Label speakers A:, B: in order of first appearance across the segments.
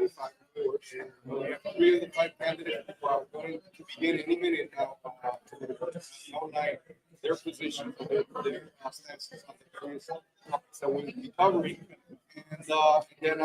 A: 25 boards. We have 3 of the 5 candidates who are going to begin any minute now to outline their position, their stances on the various topics that we'll be covering. And then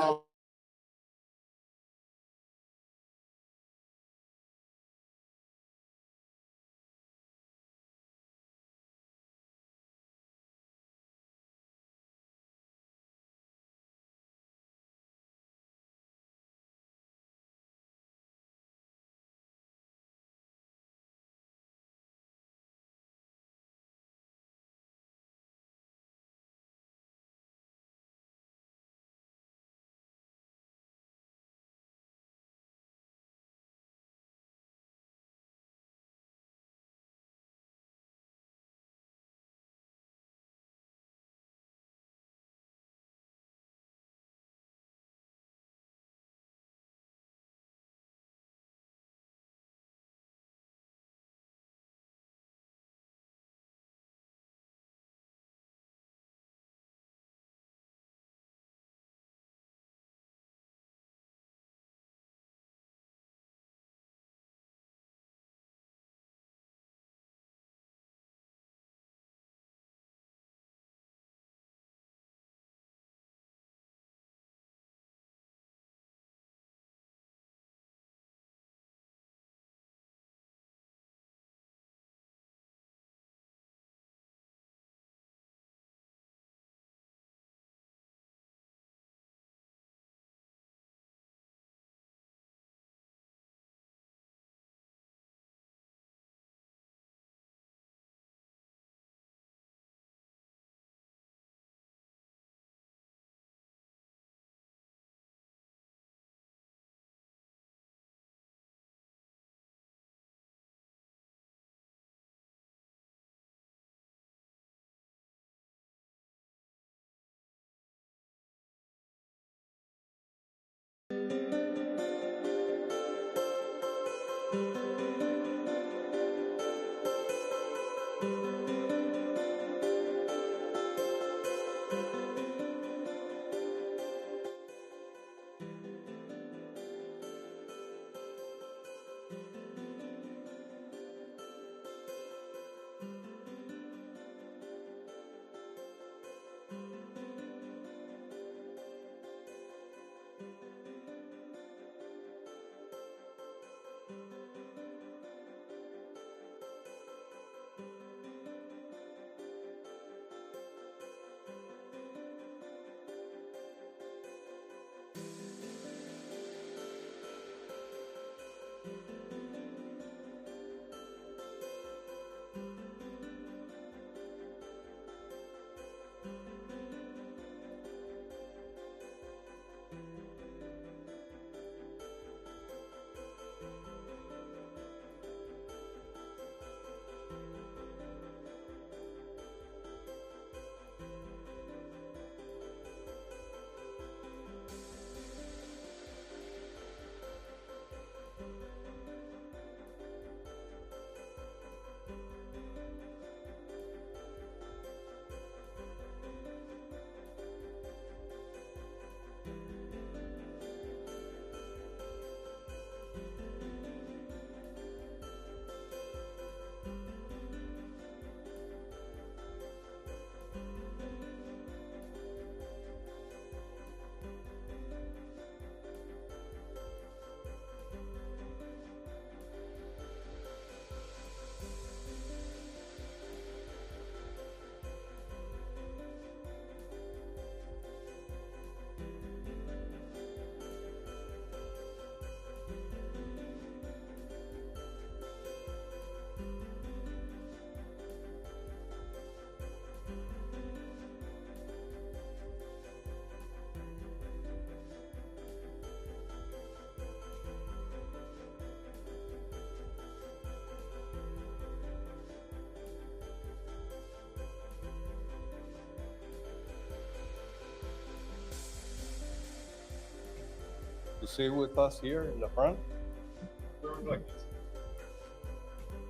B: to sit with us here in the front.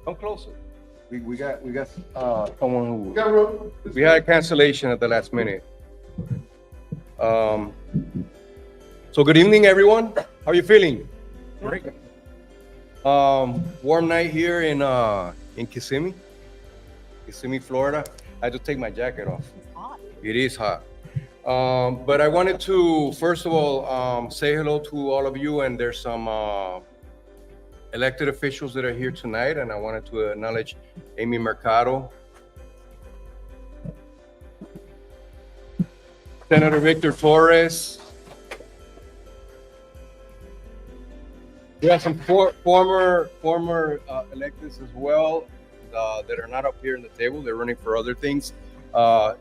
B: Come closer. We got someone who we had a cancellation at the last minute. So good evening, everyone. How you feeling?
C: Great.
B: Warm night here in Kissimmee, Florida. I had to take my jacket off.
C: It's hot.
B: It is hot. But I wanted to, first of all, say hello to all of you, and there's some elected officials that are here tonight, and I wanted to acknowledge Amy Mercado, Senator Victor Torres. We have some former electeds as well that are not up here in the table. They're running for other things.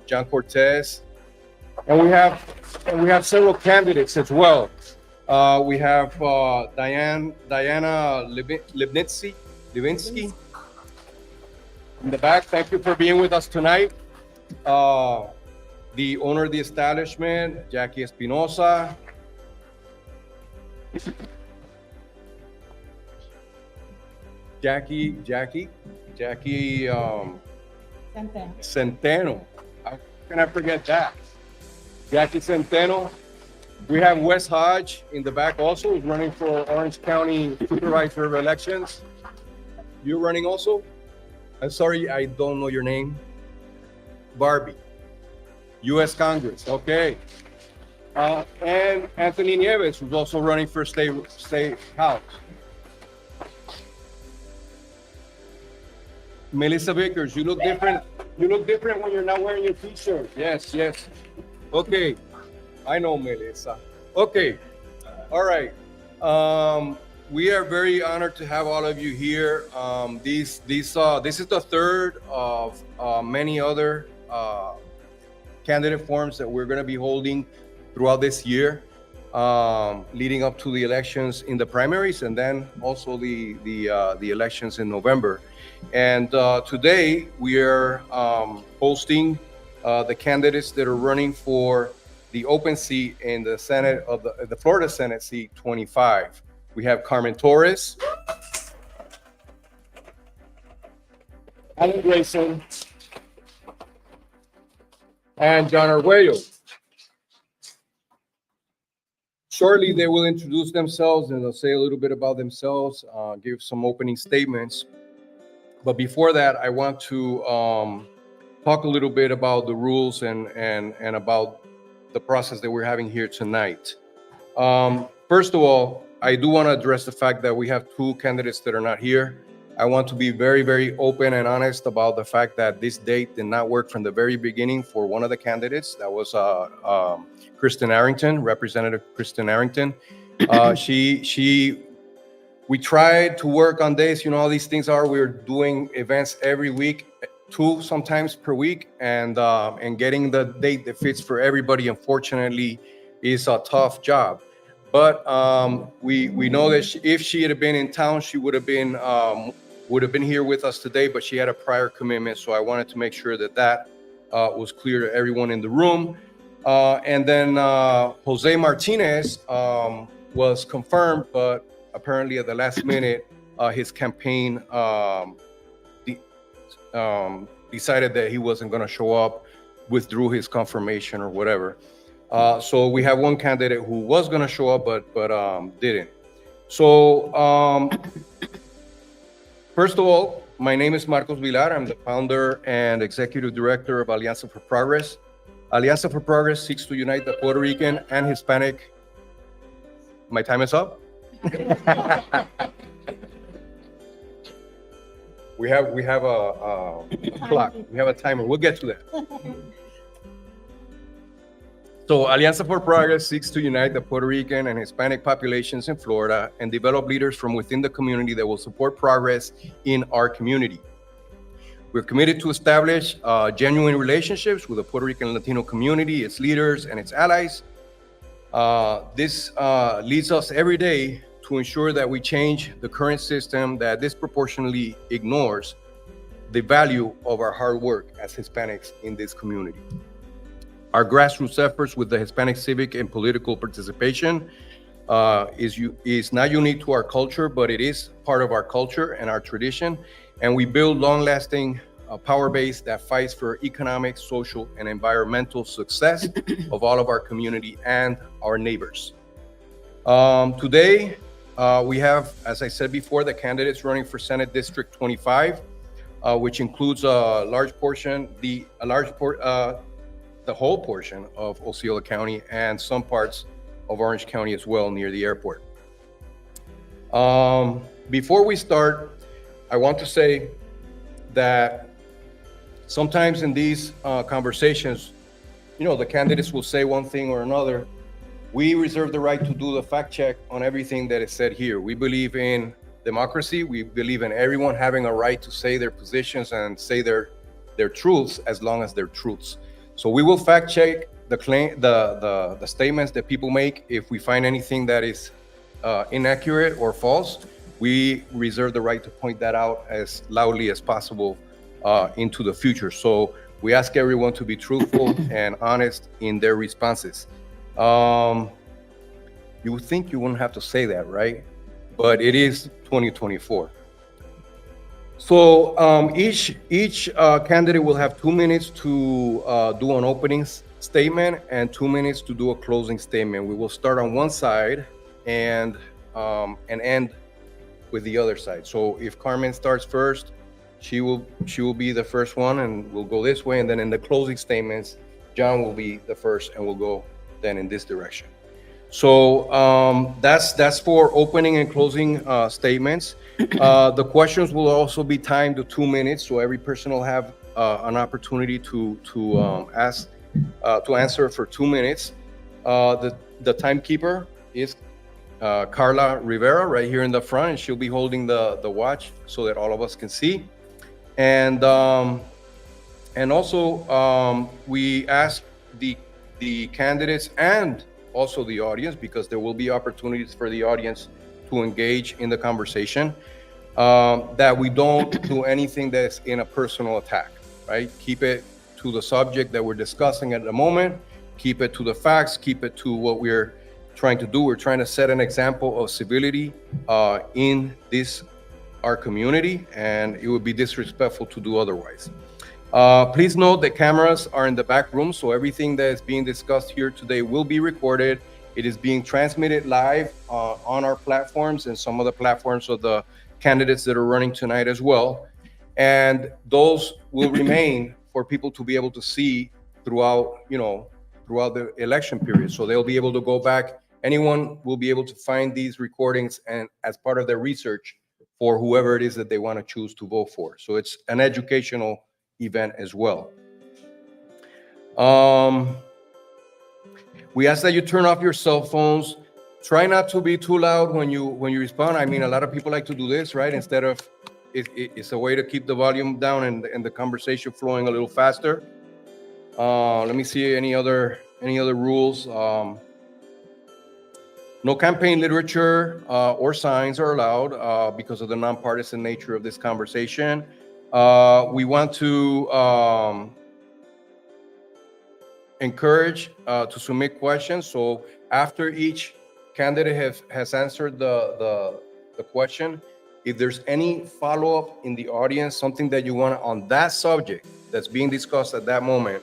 B: John Cortez, and we have several candidates as well. We have Diana Livinsky in the back. Thank you for being with us tonight. The owner of the establishment, Jackie Espinosa. Jackie Centeno. How can I forget that? Jackie Centeno. We have Wes Hodge in the back also, who's running for Orange County Supervisor of Elections. You're running also? I'm sorry, I don't know your name. Barbie. U.S. Congress, okay. And Anthony Nieves, who's also running for State House. Melissa Vickers, you look different. You look different when you're not wearing your t-shirt. Yes. Okay, I know Melissa. Okay, all right. We are very honored to have all of you here. This is the third of many other candidate forums that we're going to be holding throughout this year, leading up to the elections in the primaries, and then also the elections in November. And today we are hosting the candidates that are running for the open seat in the Senate of the Florida Senate seat 25. We have Carmen Torres, Alan Grayson, and John Arguello. Shortly, they will introduce themselves and they'll say a little bit about themselves, give some opening statements. But before that, I want to talk a little bit about the rules and about the process that we're having here tonight. First of all, I do want to address the fact that we have two candidates that are not here. I want to be very, very open and honest about the fact that this date did not work from the very beginning for one of the candidates. That was Kristen Arrington, Representative Kristen Arrington. We tried to work on days, you know how these things are. We're doing events every week, 2 sometimes per week, and getting the date that fits for everybody, unfortunately, is a tough job. But we know that if she had been in town, she would have been here with us today, but she had a prior commitment. So I wanted to make sure that was clear to everyone in the room. And then Jose Martinez was confirmed, but apparently at the last minute, his campaign decided that he wasn't going to show up, withdrew his confirmation or whatever. So we have one candidate who was going to show up, but didn't. So first of all, my name is Marcos Vilar. I'm the founder and executive director of Alianza for Progress. Alianza for Progress seeks to unite the Puerto Rican and Hispanic. My time is up. We have a clock. We have a timer. We'll get to that. So Alianza for Progress seeks to unite the Puerto Rican and Hispanic populations in Florida and develop leaders from within the community that will support progress in our community. We're committed to establish genuine relationships with the Puerto Rican and Latino community, its leaders, and its allies. This leads us every day to ensure that we change the current system that disproportionately ignores the value of our hard work as Hispanics in this community. Our grassroots efforts with the Hispanic civic and political participation is not unique to our culture, but it is part of our culture and our tradition. And we build long-lasting power base that fights for economic, social, and environmental success of all of our community and our neighbors. Today, we have, as I said before, the candidates running for Senate District 25, which includes a large portion, the whole portion of Osceola County and some parts of Orange County as well near the airport. Before we start, I want to say that sometimes in these conversations, the candidates will say one thing or another. We reserve the right to do the fact check on everything that is said here. We believe in democracy. We believe in everyone having a right to say their positions and say their truths, as long as they're truths. So we will fact check the statements that people make. If we find anything that is inaccurate or false, we reserve the right to point that out as loudly as possible into the future. So we ask everyone to be truthful and honest in their responses. You would think you wouldn't have to say that, right? But it is 2024. So each candidate will have 2 minutes to do an opening statement and 2 minutes to do a closing statement. We will start on one side and end with the other side. So if Carmen starts first, she will be the first one, and we'll go this way. And then in the closing statements, John will be the first, and we'll go then in this direction. So that's for opening and closing statements. The questions will also be timed to 2 minutes, so every person will have an opportunity to answer for 2 minutes. The timekeeper is Carla Rivera right here in the front, and she'll be holding the watch so that all of us can see. And also we ask the candidates and also the audience, because there will be opportunities for the audience to engage in the conversation, that we don't do anything that's in a personal attack, right? Keep it to the subject that we're discussing at the moment, keep it to the facts, keep it to what we're trying to do. We're trying to set an example of civility in our community, and it would be disrespectful to do otherwise. Please note that cameras are in the back room, so everything that is being discussed here today will be recorded. It is being transmitted live on our platforms and some of the platforms of the candidates that are running tonight as well. And those will remain for people to be able to see throughout the election period. So they'll be able to go back. Anyone will be able to find these recordings and as part of their research for whoever it is that they want to choose to vote for. So it's an educational event as well. We ask that you turn off your cell phones. Try not to be too loud when you respond. I mean, a lot of people like to do this, right? Instead of, it's a way to keep the volume down and the conversation flowing a little faster. Let me see any other rules. No campaign literature or signs are allowed because of the nonpartisan nature of this conversation. We want to encourage to submit questions. So after each candidate has answered the question, if there's any follow-up in the audience, something that you want on that subject that's being discussed at that moment,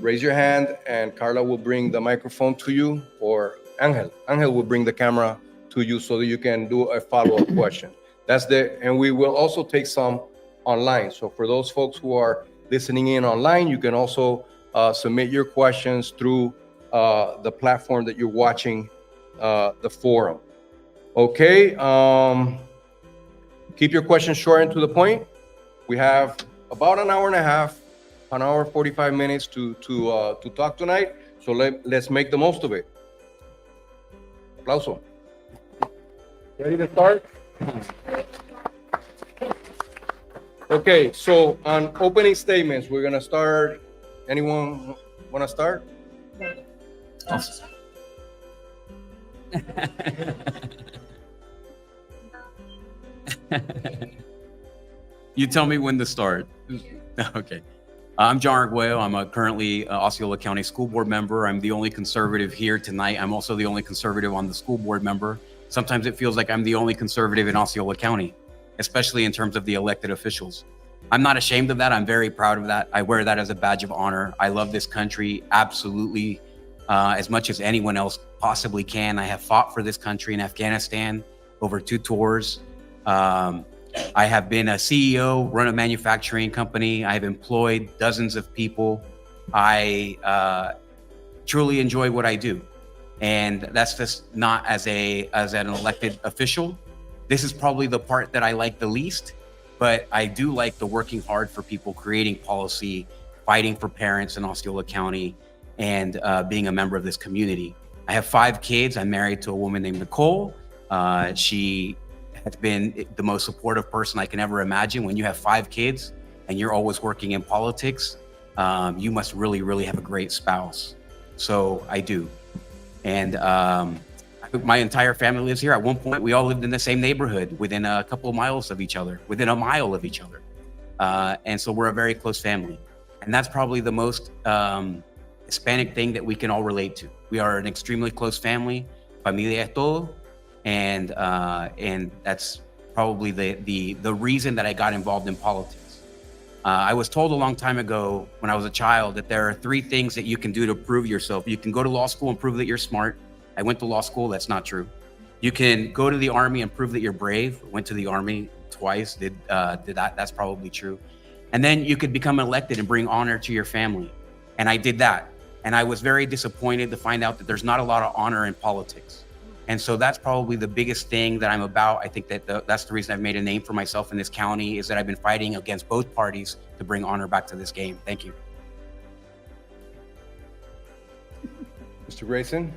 B: raise your hand and Carla will bring the microphone to you, or Angel will bring the camera to you so that you can do a follow-up question. And we will also take some online. So for those folks who are listening in online, you can also submit your questions through the platform that you're watching the forum. Okay. Keep your questions short and to the point. We have about an hour and a half, an hour 45 minutes to talk tonight. So let's make the most of it. Aplauso. Ready to start? Okay, so on opening statements, we're gonna start. Anyone wanna start?
C: You tell me when to start. Okay. I'm John Arguello. I'm currently Osceola County School Board member. I'm the only conservative here tonight. I'm also the only conservative on the school board member. Sometimes it feels like I'm the only conservative in Osceola County, especially in terms of the elected officials. I'm not ashamed of that. I'm very proud of that. I wear that as a badge of honor. I love this country absolutely as much as anyone else possibly can. I have fought for this country in Afghanistan over 2 tours. I have been a CEO, run a manufacturing company. I have employed dozens of people. I truly enjoy what I do. And that's just not as an elected official. This is probably the part that I like the least, but I do like the working hard for people, creating policy, fighting for parents in Osceola County, and being a member of this community. I have 5 kids. I'm married to a woman named Nicole. She has been the most supportive person I can ever imagine. When you have 5 kids and you're always working in politics, you must really, really have a great spouse. So I do. And my entire family lives here. At one point, we all lived in the same neighborhood, within a couple of miles of each other, within a mile of each other. And so we're a very close family. And that's probably the most Hispanic thing that we can all relate to. We are an extremely close family, familia es todo. And that's probably the reason that I got involved in politics. I was told a long time ago when I was a child that there are 3 things that you can do to prove yourself. You can go to law school and prove that you're smart. I went to law school. That's not true. You can go to the Army and prove that you're brave. Went to the Army twice, did that. That's probably true. And then you could become elected and bring honor to your family. And I did that. And I was very disappointed to find out that there's not a lot of honor in politics. And so that's probably the biggest thing that I'm about. I think that that's the reason I've made a name for myself in this county, is that I've been fighting against both parties to bring honor back to this game. Thank you.
B: Mr. Grayson?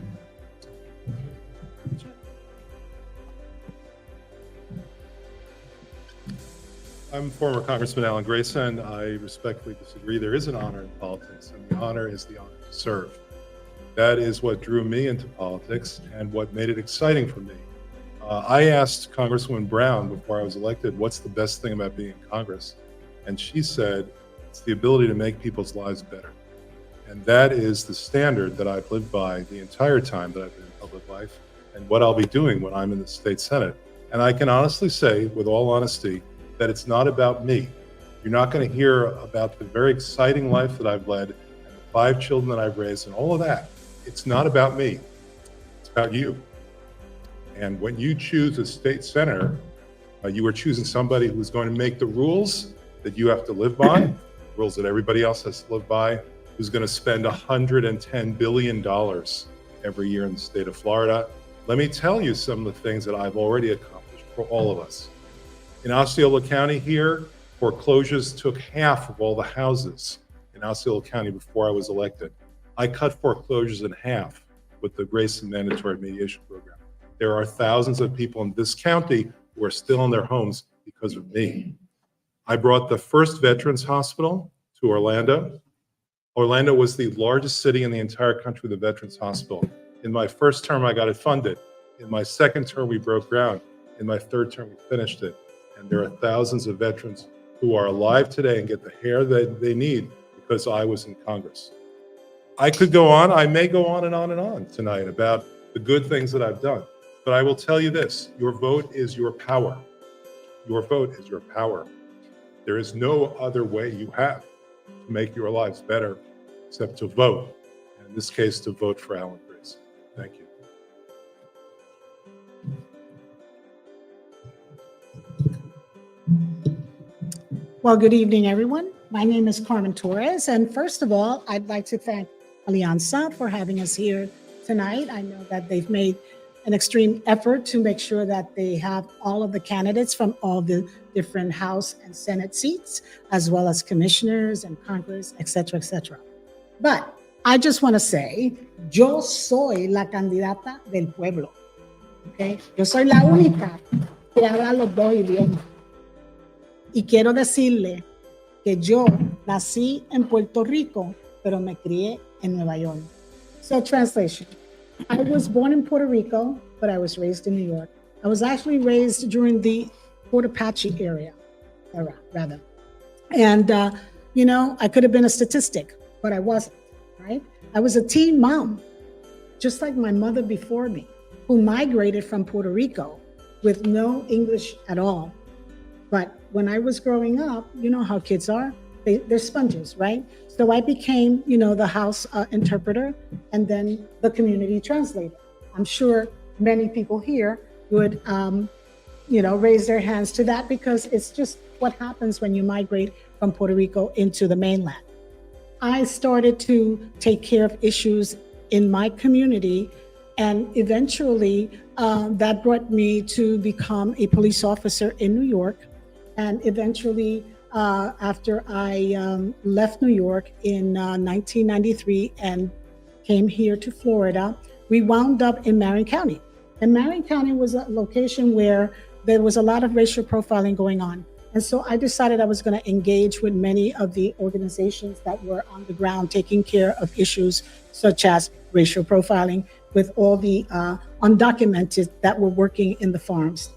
D: I'm former Congressman Alan Grayson. I respectfully disagree. There is an honor in politics, and the honor is the honor to serve. That is what drew me into politics and what made it exciting for me. I asked Congresswoman Brown before I was elected, what's the best thing about being in Congress? And she said, it's the ability to make people's lives better. And that is the standard that I've lived by the entire time that I've been in public life, and what I'll be doing when I'm in the state Senate. And I can honestly say, with all honesty, that it's not about me. You're not going to hear about the very exciting life that I've led and the 5 children that I've raised and all of that. It's not about me. It's about you. And when you choose a state senator, you are choosing somebody who's going to make the rules that you have to live by, rules that everybody else has to live by, who's going to spend $110 billion every year in the state of Florida. Let me tell you some of the things that I've already accomplished for all of us. In Osceola County here, foreclosures took half of all the houses in Osceola County before I was elected. I cut foreclosures in half with the Grayson Mandatory Mediation Program. There are thousands of people in this county who are still in their homes because of me. I brought the first Veterans Hospital to Orlando. Orlando was the largest city in the entire country with a Veterans Hospital. In my first term, I got it funded. In my second term, we broke ground. In my third term, we finished it. And there are thousands of veterans who are alive today and get the care that they need because I was in Congress. I could go on. I may go on and on and on tonight about the good things that I've done. But I will tell you this, your vote is your power. Your vote is your power. There is no other way you have to make your lives better except to vote. And in this case, to vote for Alan Grayson. Thank you.
E: Well, good evening, everyone. My name is Carmen Torres. And first of all, I'd like to thank Alianza for having us here tonight. I know that they've made an extreme effort to make sure that they have all of the candidates from all the different House and Senate seats, as well as commissioners and Congress, et cetera, et cetera. But I just want to say, yo soy la candidata del pueblo. Okay? Yo soy la única que habla los 2 idiomas. Y quiero decirle que yo nací en Puerto Rico, pero me crié en Nueva York. So translation, I was born in Puerto Rico, but I was raised in New York. I was actually raised during the Port Apache era. And, I could have been a statistic, but I wasn't, right? I was a teen mom, just like my mother before me, who migrated from Puerto Rico with no English at all. But when I was growing up, you know how kids are, they're sponges, right? So I became, the house interpreter and then the community translator. I'm sure many people here would, raise their hands to that because it's just what happens when you migrate from Puerto Rico into the mainland. I started to take care of issues in my community, and eventually that brought me to become a police officer in New York. And eventually, after I left New York in 1993 and came here to Florida, we wound up in Marin County. And Marin County was a location where there was a lot of racial profiling going on. And so I decided I was going to engage with many of the organizations that were on the ground taking care of issues such as racial profiling with all the undocumented that were working in the farms.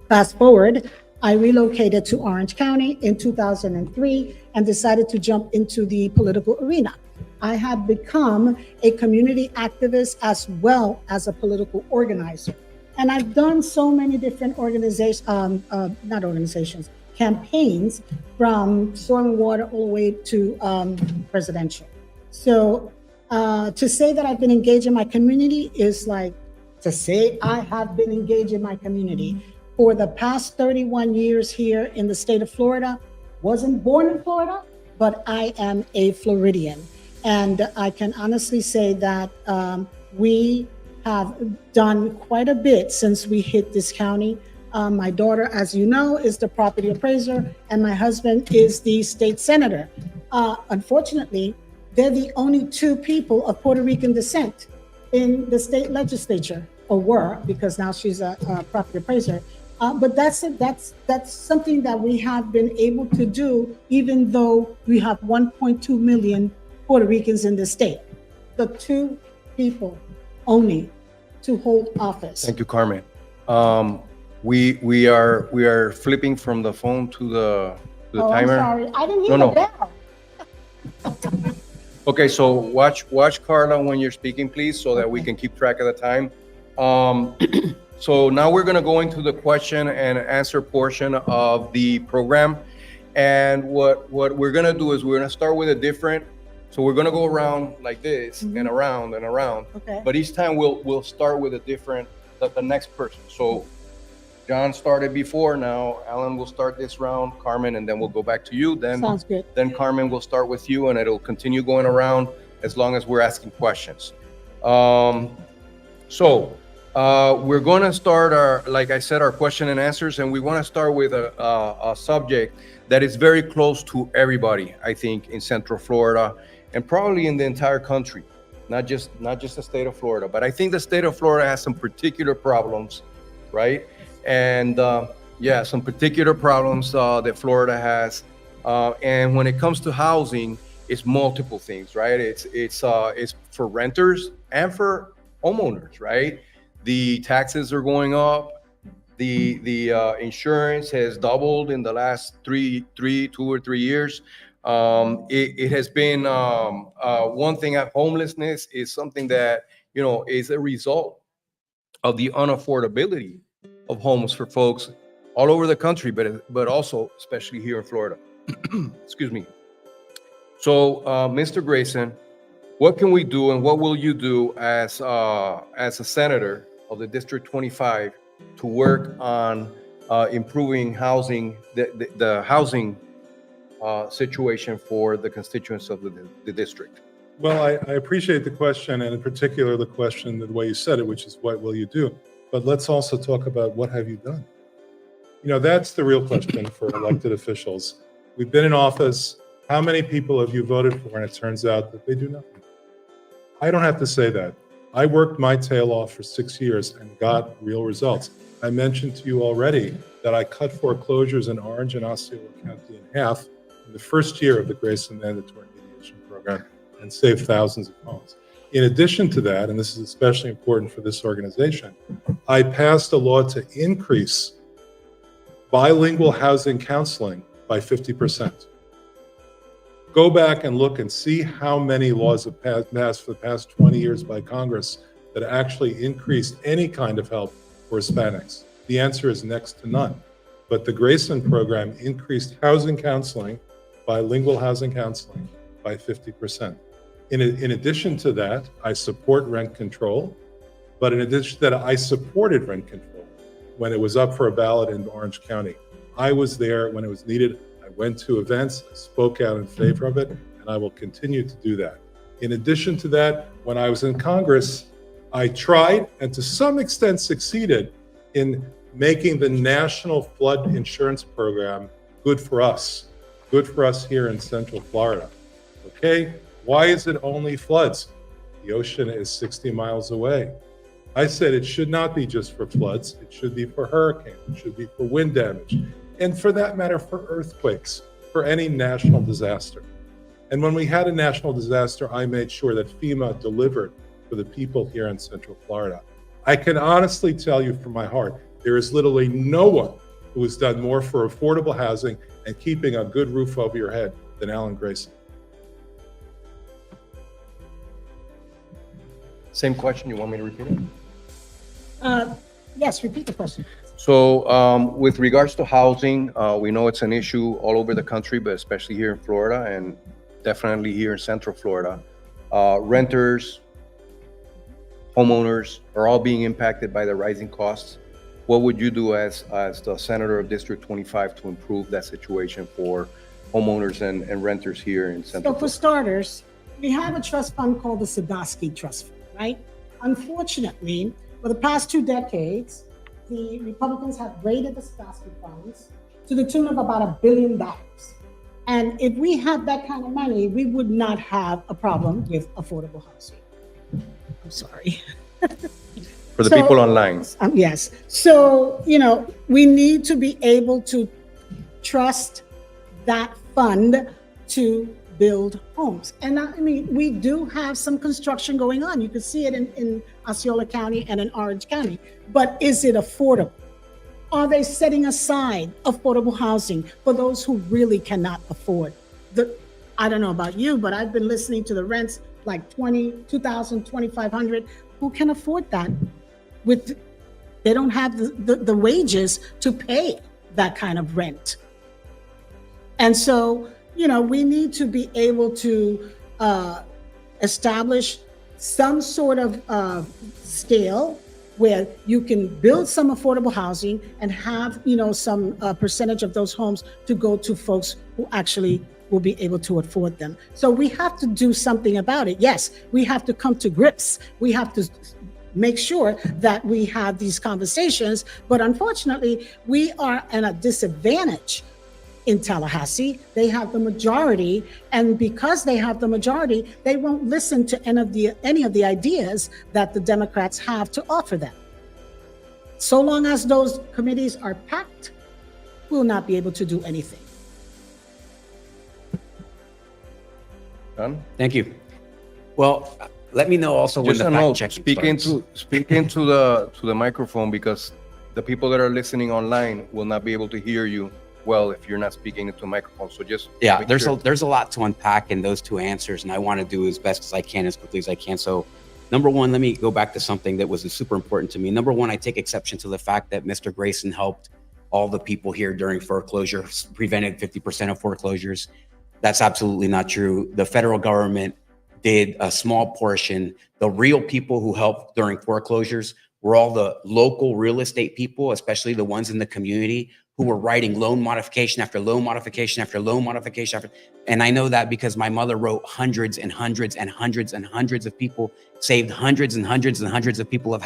E: Fast forward, I relocated to Orange County in 2003 and decided to jump into the political arena. I had become a community activist as well as a political organizer. And I've done so many different campaigns from soil and water all the way to presidential. So to say that I've been engaged in my community is like to say I have been engaged in my community for the past 31 years here in the state of Florida. Wasn't born in Florida, but I am a Floridian. And I can honestly say that we have done quite a bit since we hit this county. My daughter, as you know, is the property appraiser, and my husband is the state senator. Unfortunately, they're the only two people of Puerto Rican descent in the state legislature, or were, because now she's a property appraiser. But that's something that we have been able to do, even though we have 1.2 million Puerto Ricans in the state. The two people only to hold office.
B: Thank you, Carmen. We are flipping from the phone to the timer.
E: I'm sorry, I didn't hear the bell.
B: Okay, so watch Carla when you're speaking, please, so that we can keep track of the time. So now we're going to go into the question and answer portion of the program. And what we're going to do is we're going to start with a different. So we're going to go around like this and around and around.
E: Okay.
B: But each time we'll start with a different, the next person. So John started before. Now Alan will start this round, Carmen, and then we'll go back to you. Then
E: Sounds good.
B: Then Carmen will start with you, and it'll continue going around as long as we're asking questions. We're going to start like I said, our question and answers, and we want to start with a subject that is very close to everybody, I think, in Central Florida and probably in the entire country, not just the state of Florida. But I think the state of Florida has some particular problems, right? And some particular problems that Florida has. And when it comes to housing, it's multiple things, right? It's for renters and for homeowners, right? The taxes are going up. The insurance has doubled in the last 2 or 3 years. It has been one thing. Homelessness is something that is a result of the unaffordability of homes for folks all over the country, but also especially here in Florida. Excuse me. So, Mr. Grayson, what can we do, and what will you do as a senator of the District 25 to work on improving housing, the housing situation for the constituents of the district?
D: Well, I appreciate the question, and in particular the question, the way you said it, which is what will you do? But let's also talk about what have you done? That's the real question for elected officials. We've been in office. How many people have you voted for? And it turns out that they do nothing. I don't have to say that. I worked my tail off for 6 years and got real results. I mentioned to you already that I cut foreclosures in Orange and Osceola County in half in the first year of the Grayson Mandatory Mediation Program and saved thousands of homes. In addition to that, and this is especially important for this organization, I passed a law to increase bilingual housing counseling by 50%. Go back and look and see how many laws have passed for the past 20 years by Congress that actually increased any kind of help for Hispanics. The answer is next to none. But the Grayson program increased housing counseling bilingual housing counseling by 50%. In addition to that, I support rent control, but in addition to that, I supported rent control when it was up for a ballot in Orange County. I was there when it was needed. I went to events, I spoke out in favor of it, and I will continue to do that. In addition to that, when I was in Congress, I tried and to some extent succeeded in making the National Flood Insurance Program good for us here in Central Florida. Okay, why is it only floods? The ocean is 60 miles away. I said it should not be just for floods, it should be for hurricanes, it should be for wind damage, and for that matter, for earthquakes, for any national disaster. And when we had a national disaster, I made sure that FEMA delivered for the people here in Central Florida. I can honestly tell you from my heart, there is literally no one who has done more for affordable housing and keeping a good roof over your head than Alan Grayson.
B: Same question, you want me to repeat it?
E: Yes, repeat the question.
B: So with regards to housing, we know it's an issue all over the country, but especially here in Florida and definitely here in Central Florida. Renters, homeowners are all being impacted by the rising costs. What would you do as the senator of District 25 to improve that situation for homeowners and renters here in Central
E: So for
B: Florida?
E: starters, we have a trust fund called the Sadowski Trust Fund, right? Unfortunately, for the past 2 decades, the Republicans have raided the Sadowski funds to the tune of about $1 billion. And if we had that kind of money, we would not have a problem with affordable housing. I'm sorry.
B: For the
E: So-
B: people online.
E: Yes. So, we need to be able to trust that fund to build homes. And I mean, we do have some construction going on. You can see it in Osceola County and in Orange County. But is it affordable? Are they setting aside affordable housing for those who really cannot afford? I don't know about you, but I've been listening to the rents like $2,000, $2,500. Who can afford that? They don't have the wages to pay that kind of rent. And so, we need to be able to establish some sort of scale where you can build some affordable housing and have, some percentage of those homes to go to folks who actually will be able to afford them. So we have to do something about it. Yes, we have to come to grips. We have to make sure that we have these conversations. But unfortunately, we are at a disadvantage in Tallahassee. They have the majority, and because they have the majority, they won't listen to any of the ideas that the Democrats have to offer them. So long as those committees are packed, we'll not be able to do anything.
B: Done?
C: Thank you. Well, let me know also when
B: Just
C: the
B: a
C: fact
B: note,
C: checking starts.
B: speak into the microphone, because the people that are listening online will not be able to hear you well if you're not speaking into a microphone. So just
C: Yeah,
B: make
C: there's
B: sure.
C: there's a lot to unpack in those 2 answers, and I want to do as best as I can, as quickly as I can. So, number one, let me go back to something that was super important to me. Number one, I take exception to the fact that Mr. Grayson helped all the people here during foreclosure, prevented 50% of foreclosures. That's absolutely not true. The federal government did a small portion. The real people who helped during foreclosures were all the local real estate people, especially the ones in the community who were writing loan modification after loan modification after loan modification after. And I know that because my mother wrote hundreds and hundreds and hundreds and hundreds of people, saved hundreds and hundreds and hundreds of people of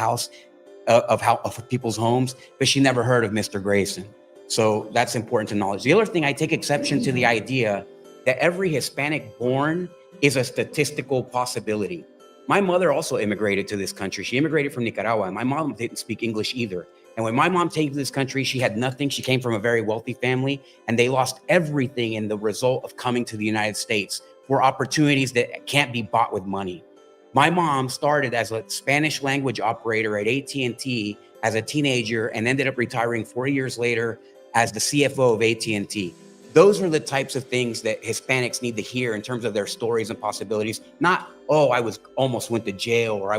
C: people's homes, but she never heard of Mr. Grayson. So that's important to knowledge. The other thing, I take exception to the idea that every Hispanic born is a statistical possibility. My mother also immigrated to this country. She immigrated from Nicaragua, and my mom didn't speak English either. And when my mom came to this country, she had nothing. She came from a very wealthy family, and they lost everything in the result of coming to the United States for opportunities that can't be bought with money. My mom started as a Spanish language operator at AT&T as a teenager and ended up retiring 4 years later as the CFO of AT&T. Those are the types of things that Hispanics need to hear in terms of their stories and possibilities. Not, oh, I almost went to jail, or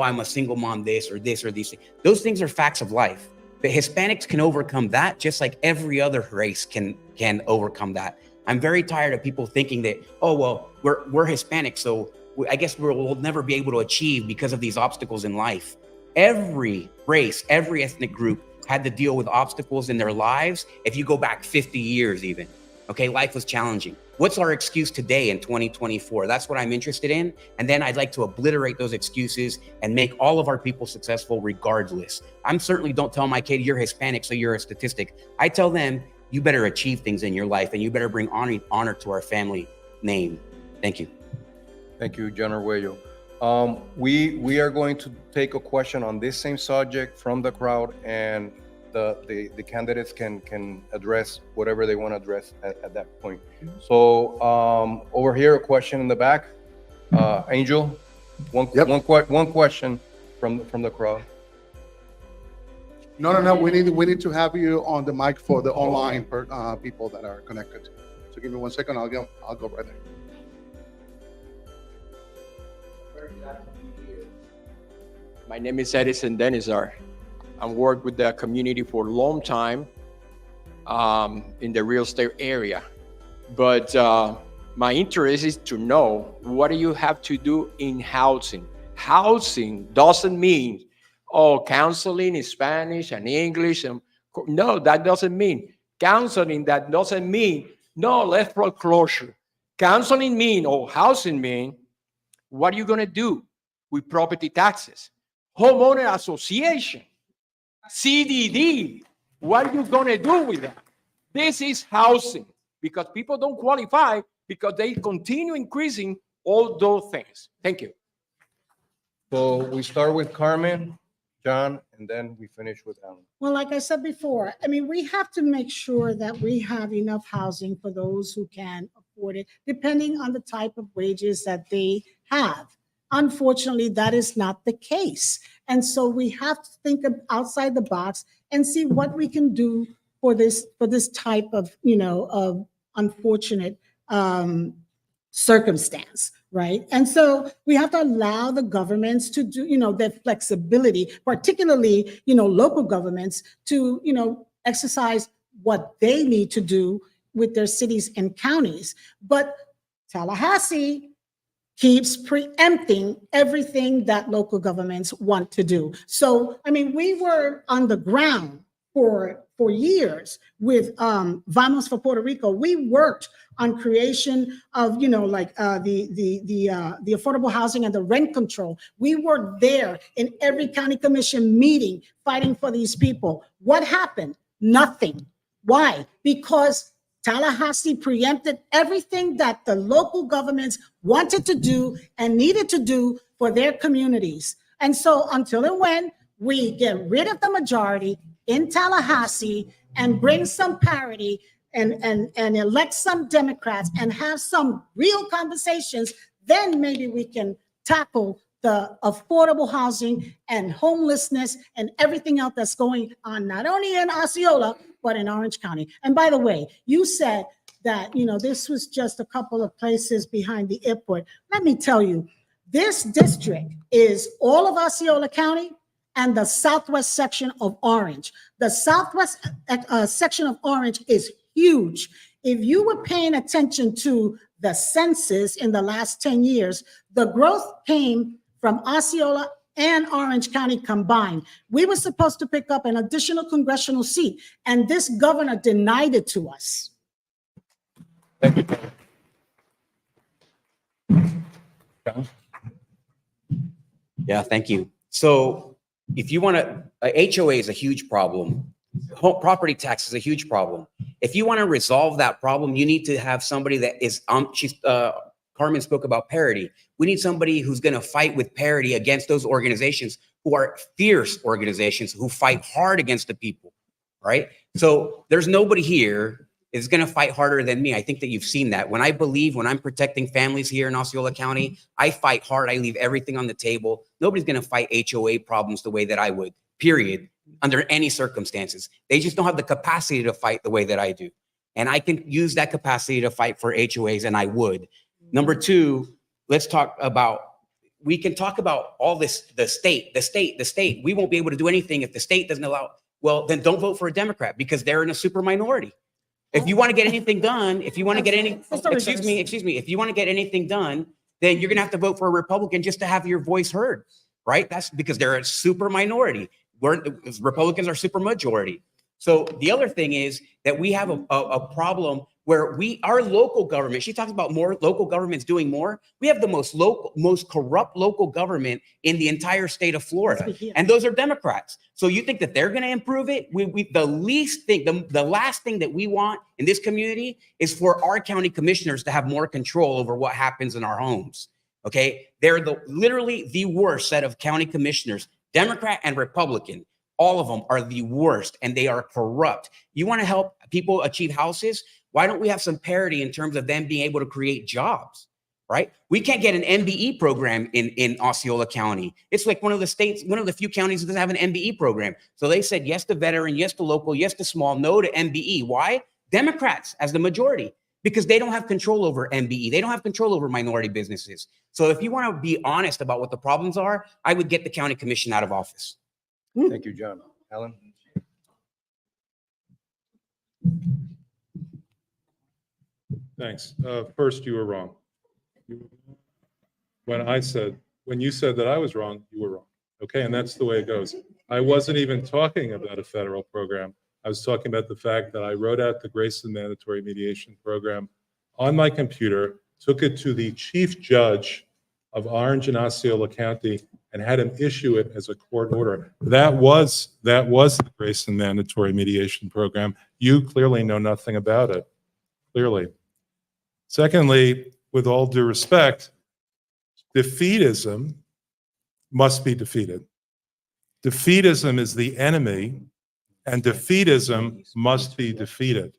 C: I'm a single mom, this or these things. Those things are facts of life. But Hispanics can overcome that just like every other race can overcome that. I'm very tired of people thinking that, oh, well, we're Hispanic, so I guess we'll never be able to achieve because of these obstacles in life. Every race, every ethnic group had to deal with obstacles in their lives. If you go back 50 years even, okay, life was challenging. What's our excuse today in 2024? That's what I'm interested in. And then I'd like to obliterate those excuses and make all of our people successful regardless. I'm certainly don't tell my kid, you're Hispanic, so you're a statistic. I tell them, you better achieve things in your life and you better bring honor to our family name. Thank you.
B: Thank you, John Arguello. We are going to take a question on this same subject from the crowd, and the candidates can address whatever they want to address at that point. So over here, a question in the back. Angel, one question from the crowd.
F: No. We need to have you on the mic for the online people that are connected. So give me 1 second. I'll go right there.
G: My name is Edison Denizar. I've worked with the community for a long time in the real estate area. But my interest is to know, what do you have to do in housing? Housing doesn't mean, counseling in Spanish and English. No, that doesn't mean. Counseling, that doesn't mean, no, let's foreclosure. Counseling mean, housing mean, what are you going to do with property taxes? Homeowner association, CDD, what are you going to do with that? This is housing, because people don't qualify because they continue increasing all those things. Thank you.
B: So we start with Carmen, John, and then we finish with Alan.
E: Well, like I said before, I mean, we have to make sure that we have enough housing for those who can afford it, depending on the type of wages that they have. Unfortunately, that is not the case. And so we have to think of outside the box and see what we can do for this type of, of unfortunate circumstance, right? And so we have to allow the governments to do, their flexibility, particularly, local governments to, exercise what they need to do with their cities and counties. But Tallahassee keeps preempting everything that local governments want to do. So, I mean, we were on the ground for years with Vamos for Puerto Rico. We worked on creation of, the affordable housing and the rent control. We were there in every county commission meeting fighting for these people. What happened? Nothing. Why? Because Tallahassee preempted everything that the local governments wanted to do and needed to do for their communities. And so until and when we get rid of the majority in Tallahassee and bring some parity and elect some Democrats and have some real conversations, then maybe we can tackle the affordable housing and homelessness and everything else that's going on, not only in Osceola, but in Orange County. And by the way, you said that, this was just a couple of places behind the airport. Let me tell you, this district is all of Osceola County and the southwest section of Orange. The southwest section of Orange is huge. If you were paying attention to the census in the last 10 years, the growth came from Osceola and Orange County combined. We were supposed to pick up an additional congressional seat, and this governor denied it to us.
B: Thank you. John?
C: Yeah, thank you. So if you want to, HOA is a huge problem. Property tax is a huge problem. If you want to resolve that problem, you need to have somebody that is, Carmen spoke about parity. We need somebody who's going to fight with parity against those organizations who are fierce organizations who fight hard against the people, right? So there's nobody here is going to fight harder than me. I think that you've seen that. When I'm protecting families here in Osceola County, I fight hard. I leave everything on the table. Nobody's going to fight HOA problems the way that I would, period, under any circumstances. They just don't have the capacity to fight the way that I do. And I can use that capacity to fight for HOAs, and I would. Number two, let's talk about, we can talk about all this, the state. We won't be able to do anything if the state doesn't allow. Well, then don't vote for a Democrat because they're in a super minority.
H: If you want to get anything done, if you want to get any,
E: It's the
H: excuse me, if you want to get anything done, then you're gonna have to vote for a Republican just to have your voice heard, right? That's because they're a super minority. Republicans are super majority. So the other thing is that we have a problem where our local government, she talks about more local governments doing more. We have the most corrupt local government in the entire state of Florida. And those are Democrats. So you think that they're going to improve it? The last thing that we want in this community is for our county commissioners to have more control over what happens in our homes. Okay. They're literally the worst set of county commissioners, Democrat and Republican. All of them are the worst and they are corrupt. You want to help people achieve houses? Why don't we have some parity in terms of them being able to create jobs, right? We can't get an MBE program in Osceola County. It's like one of the few counties that doesn't have an MBE program. So they said yes to veteran, yes to local, yes to small, no to MBE. Why? Democrats as the majority, because they don't have control over MBE. They don't have control over minority businesses. So if you want to be honest about what the problems are, I would get the county commission out of office.
B: Thank you, John. Alan?
D: Thanks. First, you were wrong. When you said that I was wrong, you were wrong. Okay, and that's the way it goes. I wasn't even talking about a federal program. I was talking about the fact that I wrote out the Grayson Mandatory Mediation Program on my computer, took it to the chief judge of Orange and Osceola County, and had him issue it as a court order. That was the Grayson Mandatory Mediation Program. You clearly know nothing about it, clearly. Secondly, with all due respect, defeatism must be defeated. Defeatism is the enemy, and defeatism must be defeated.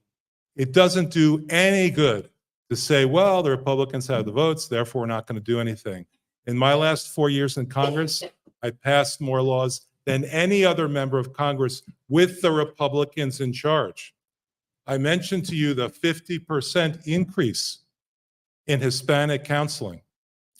D: It doesn't do any good to say, well, the Republicans have the votes, therefore we're not going to do anything. In my last 4 years in Congress, I passed more laws than any other member of Congress with the Republicans in charge. I mentioned to you the 50% increase in Hispanic counseling.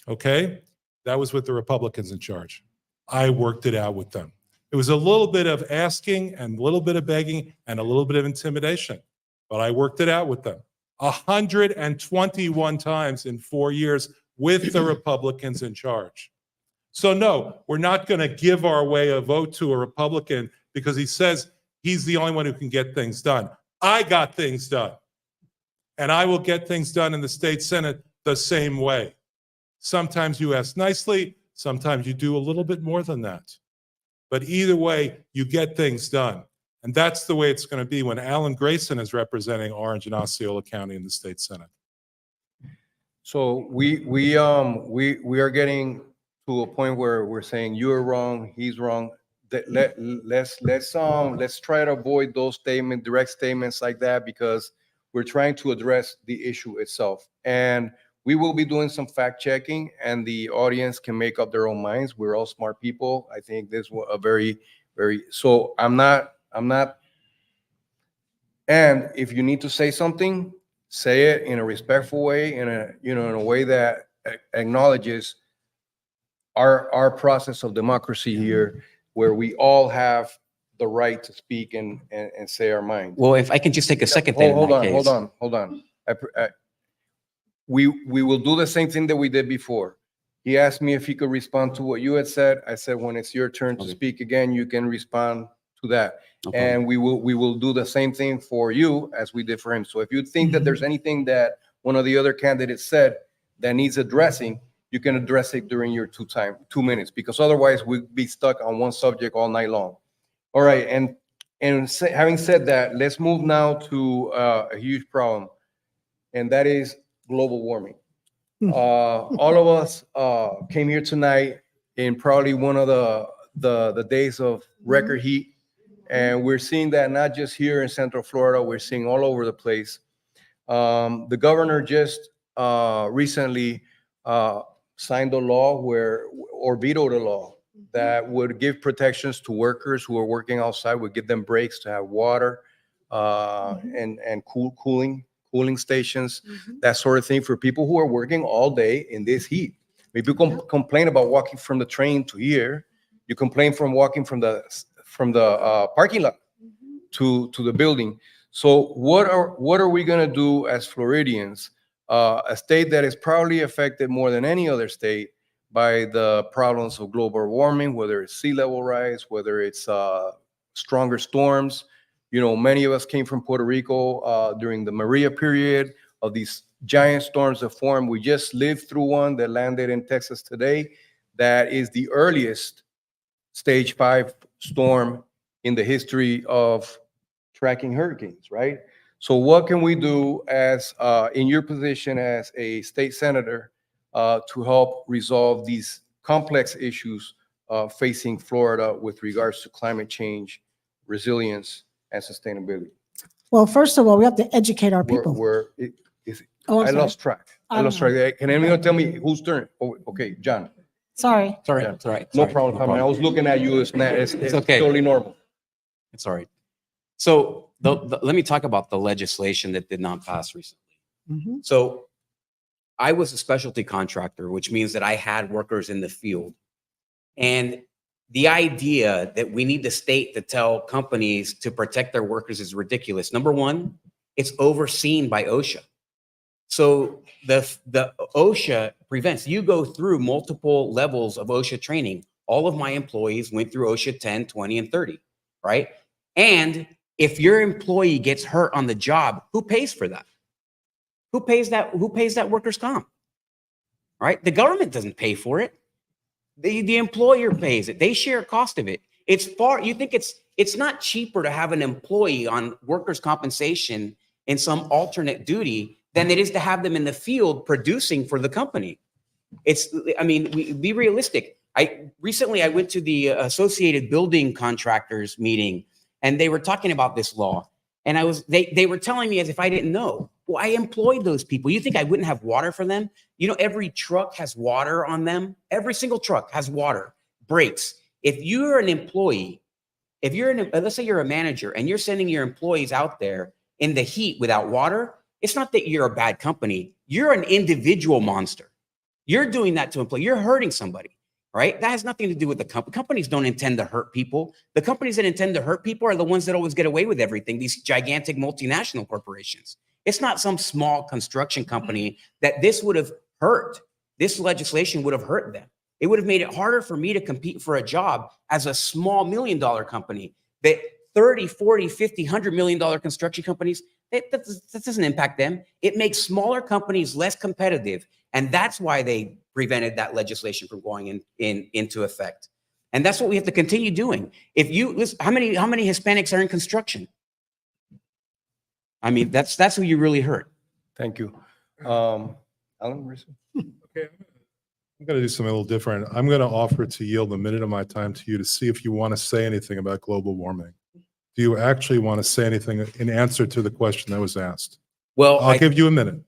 D: Okay? That was with the Republicans in charge. I worked it out with them. It was a little bit of asking and a little bit of begging and a little bit of intimidation, but I worked it out with them. 121 times in 4 years with the Republicans in charge. So no, we're not going to give our way a vote to a Republican because he says he's the only one who can get things done. I got things done. And I will get things done in the state Senate the same way. Sometimes you ask nicely, sometimes you do a little bit more than that. But either way, you get things done. And that's the way it's going to be when Alan Grayson is representing Orange and Osceola County in the state Senate.
B: So we are getting to a point where we're saying you're wrong, he's wrong. Let's try to avoid those direct statements like that, because we're trying to address the issue itself. And we will be doing some fact checking, and the audience can make up their own minds. We're all smart people. I think this was a very, so I'm not. And if you need to say something, say it in a respectful way, in a way that acknowledges our process of democracy here, where we all have the right to speak and say our mind.
H: Well, if I can just take a second thing.
B: Hold on. We will do the same thing that we did before. He asked me if he could respond to what you had said. I said, when it's your turn to speak again, you can respond to that. Okay. And we will do the same thing for you as we did for him. So if you think that there's anything that one of the other candidates said that needs addressing, you can address it during your 2 minutes, because otherwise we'd be stuck on one subject all night long. All right, and having said that, let's move now to a huge problem, and that is global warming. All of us came here tonight in probably one of the days of record heat. And we're seeing that not just here in Central Florida, we're seeing all over the place. The governor just recently signed a law or vetoed a law that would give protections to workers who are working outside, would give them breaks to have water and cooling stations, that sort of thing for people who are working all day in this heat. If you complain about walking from the train to here, you complain from walking from the parking lot to the building. So what are we going to do as Floridians, a state that is probably affected more than any other state by the problems of global warming, whether it's sea level rise, whether it's stronger storms. You know, many of us came from Puerto Rico during the Maria period of these giant storms that formed. We just lived through one that landed in Texas today. That is the earliest stage 5 storm in the history of tracking hurricanes, right? So what can we do as in your position as a state senator to help resolve these complex issues facing Florida with regards to climate change, resilience, and sustainability?
E: Well, first of all, we have to educate our people.
B: Oh,
E: I'm
B: I
E: sorry.
B: lost track. I
E: I
B: lost
E: don't
B: track. Can anyone tell me whose turn? Oh, okay, John.
E: Sorry.
H: It's all right.
B: Yeah.
H: It's all right.
B: No
H: Sorry,
B: problem, Carmen. I was looking at you. It's
H: okay.
B: totally normal.
H: It's all right. So let me talk about the legislation that did not pass recently.
E: Mhm.
H: So I was a specialty contractor, which means that I had workers in the field. And the idea that we need the state to tell companies to protect their workers is ridiculous. Number one, it's overseen by OSHA. So the OSHA prevents, you go through multiple levels of OSHA training. All of my employees went through OSHA 10, 20, and 30, right? And if your employee gets hurt on the job, who pays for that? Who pays that workers' comp? Right? The government doesn't pay for it. The employer pays it. They share a cost of it. You think it's not cheaper to have an employee on workers' compensation in some alternate duty than it is to have them in the field producing for the company. Be realistic. Recently I went to the Associated Building Contractors meeting, and they were talking about this law. And they were telling me as if I didn't know. Well, I employed those people. You think I wouldn't have water for them? You know, every truck has water on them. Every single truck has water, brakes. If you're an employee, let's say you're a manager and you're sending your employees out there in the heat without water, it's not that you're a bad company. You're an individual monster. You're doing that to employ. You're hurting somebody, right? That has nothing to do with the company. Companies don't intend to hurt people. The companies that intend to hurt people are the ones that always get away with everything. These gigantic multinational corporations. It's not some small construction company that this would have hurt. This legislation would have hurt them. It would have made it harder for me to compete for a job as a small $1 million company. That 30, 40, 50, $100 million construction companies, that doesn't impact them. It makes smaller companies less competitive. And that's why they prevented that legislation from going into effect. And that's what we have to continue doing. If you listen, how many Hispanics are in construction? I mean, that's who you really hurt.
B: Thank you. Alan,
D: Okay, I'm going to do something a little different. I'm going to offer to yield a minute of my time to you to see if you want to say anything about global warming. Do you actually want to say anything in answer to the question that was asked?
H: Well,
D: I'll give you a minute.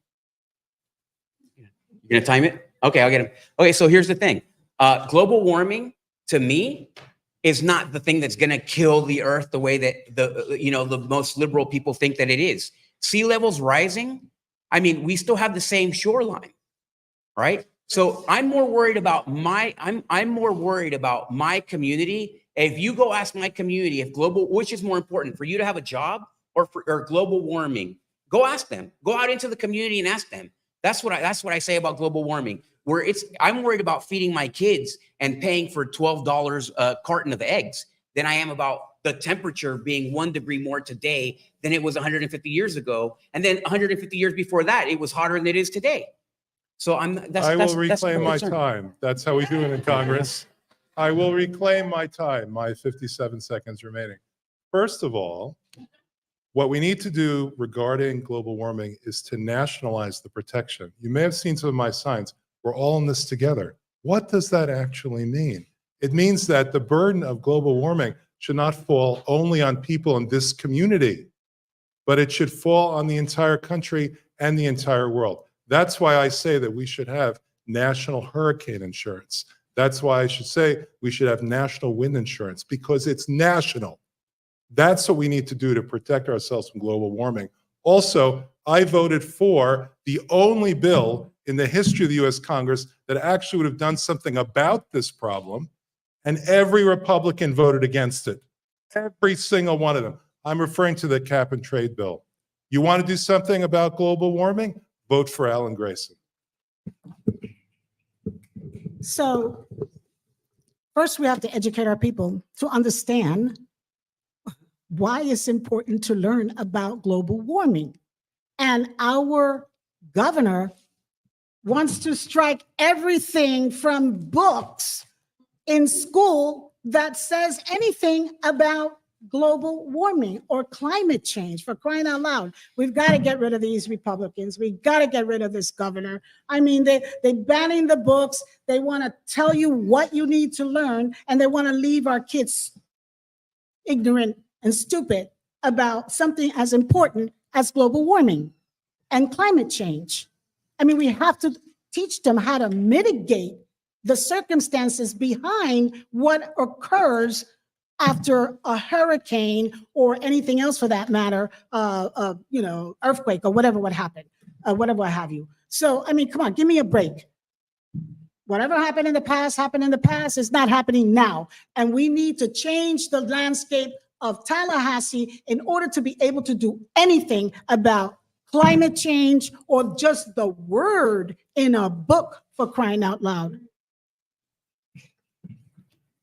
H: You're going to time it? Okay, I'll get him. Okay, so here's the thing. Global warming, to me, is not the thing that's going to kill the earth the way that the most liberal people think that it is. Sea levels rising. I mean, we still have the same shoreline, right? So I'm more worried about I'm more worried about my community. If you go ask my community which is more important for you to have a job or global warming, go ask them. Go out into the community and ask them. That's what I say about global warming. I'm worried about feeding my kids and paying for $12 a carton of eggs than I am about the temperature being 1 degree more today than it was 150 years ago. And then 150 years before that, it was hotter than it is today. So I will
D: reclaim my time. That's how we do it in Congress. I will reclaim my time, my 57 seconds remaining. First of all, what we need to do regarding global warming is to nationalize the protection. You may have seen some of my signs. We're all in this together. What does that actually mean? It means that the burden of global warming should not fall only on people in this community, but it should fall on the entire country and the entire world. That's why I say that we should have national hurricane insurance. That's why I should say we should have national wind insurance, because it's national. That's what we need to do to protect ourselves from global warming. Also, I voted for the only bill in the history of the US Congress that actually would have done something about this problem, and every Republican voted against it. Every single one of them. I'm referring to the cap and trade bill. You want to do something about global warming? Vote for Alan Grayson.
E: So first, we have to educate our people to understand why it's important to learn about global warming. And our governor wants to strike everything from books in school that says anything about global warming or climate change, for crying out loud. We've got to get rid of these Republicans. We've got to get rid of this governor. I mean, they're banning the books. They want to tell you what you need to learn, and they want to leave our kids ignorant and stupid about something as important as global warming and climate change. I mean, we have to teach them how to mitigate the circumstances behind what occurs after a hurricane or anything else for that matter, earthquake or whatever would happen, whatever what have you. So, I mean, come on, give me a break. Whatever happened in the past is not happening now. And we need to change the landscape of Tallahassee in order to be able to do anything about climate change or just the word in a book, for crying out loud.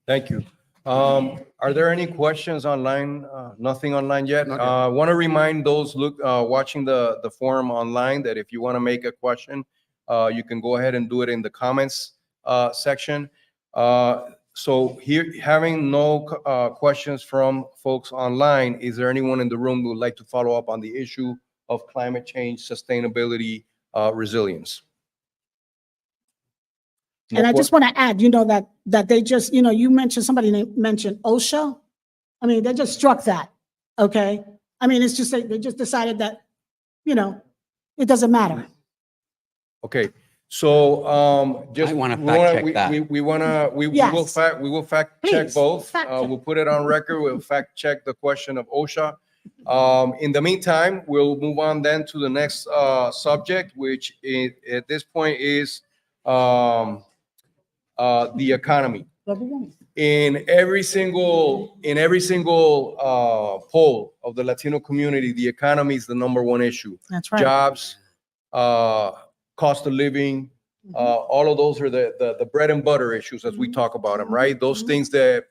B: Thank you. Are there any questions online? Nothing online yet?
F: Not yet.
B: I want to remind those watching the forum online that if you want to make a question, you can go ahead and do it in the comments section. So here, having no questions from folks online, is there anyone in the room who would like to follow up on the issue of climate change, sustainability, resilience?
E: And I just want to add, that they just, you mentioned, somebody mentioned OSHA. I mean, they just struck that, okay? I mean, it's just, they just decided that, it doesn't matter.
B: Okay, so just
H: I wanna fact check that.
B: we will
E: Yes.
B: fact check
E: Please,
B: both.
E: fact check.
B: We'll put it on record. We'll fact check the question of OSHA. In the meantime, we'll move on then to the next subject, which at this point is the economy. In every single poll of the Latino community, the economy is the #1 issue.
E: That's right.
B: Jobs, cost of living, all of those are the bread and butter issues as we talk about them, right? Those things that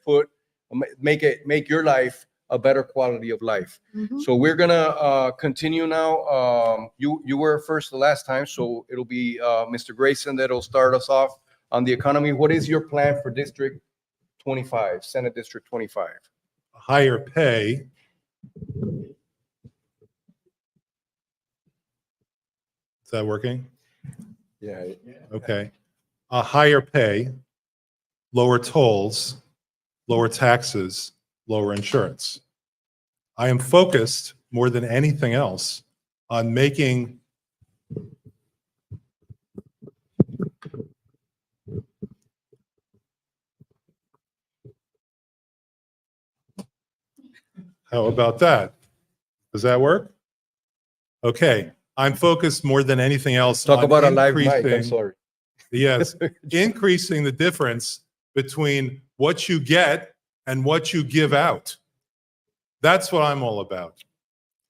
B: make your life a better quality of life. So we're gonna continue now. You were first the last time, so it'll be Mr. Grayson that'll start us off on the economy. What is your plan for District 25, Senate District 25?
D: Higher pay. Is that working?
B: Yeah.
D: Okay. A higher pay, lower tolls, lower taxes, lower insurance. I am focused more than anything else on making How about that? Does that work? Okay. I'm focused more than anything else
B: Talk
D: on
B: about a live mic, I'm
D: increasing-
B: sorry.
D: Yes, increasing the difference between what you get and what you give out. That's what I'm all about.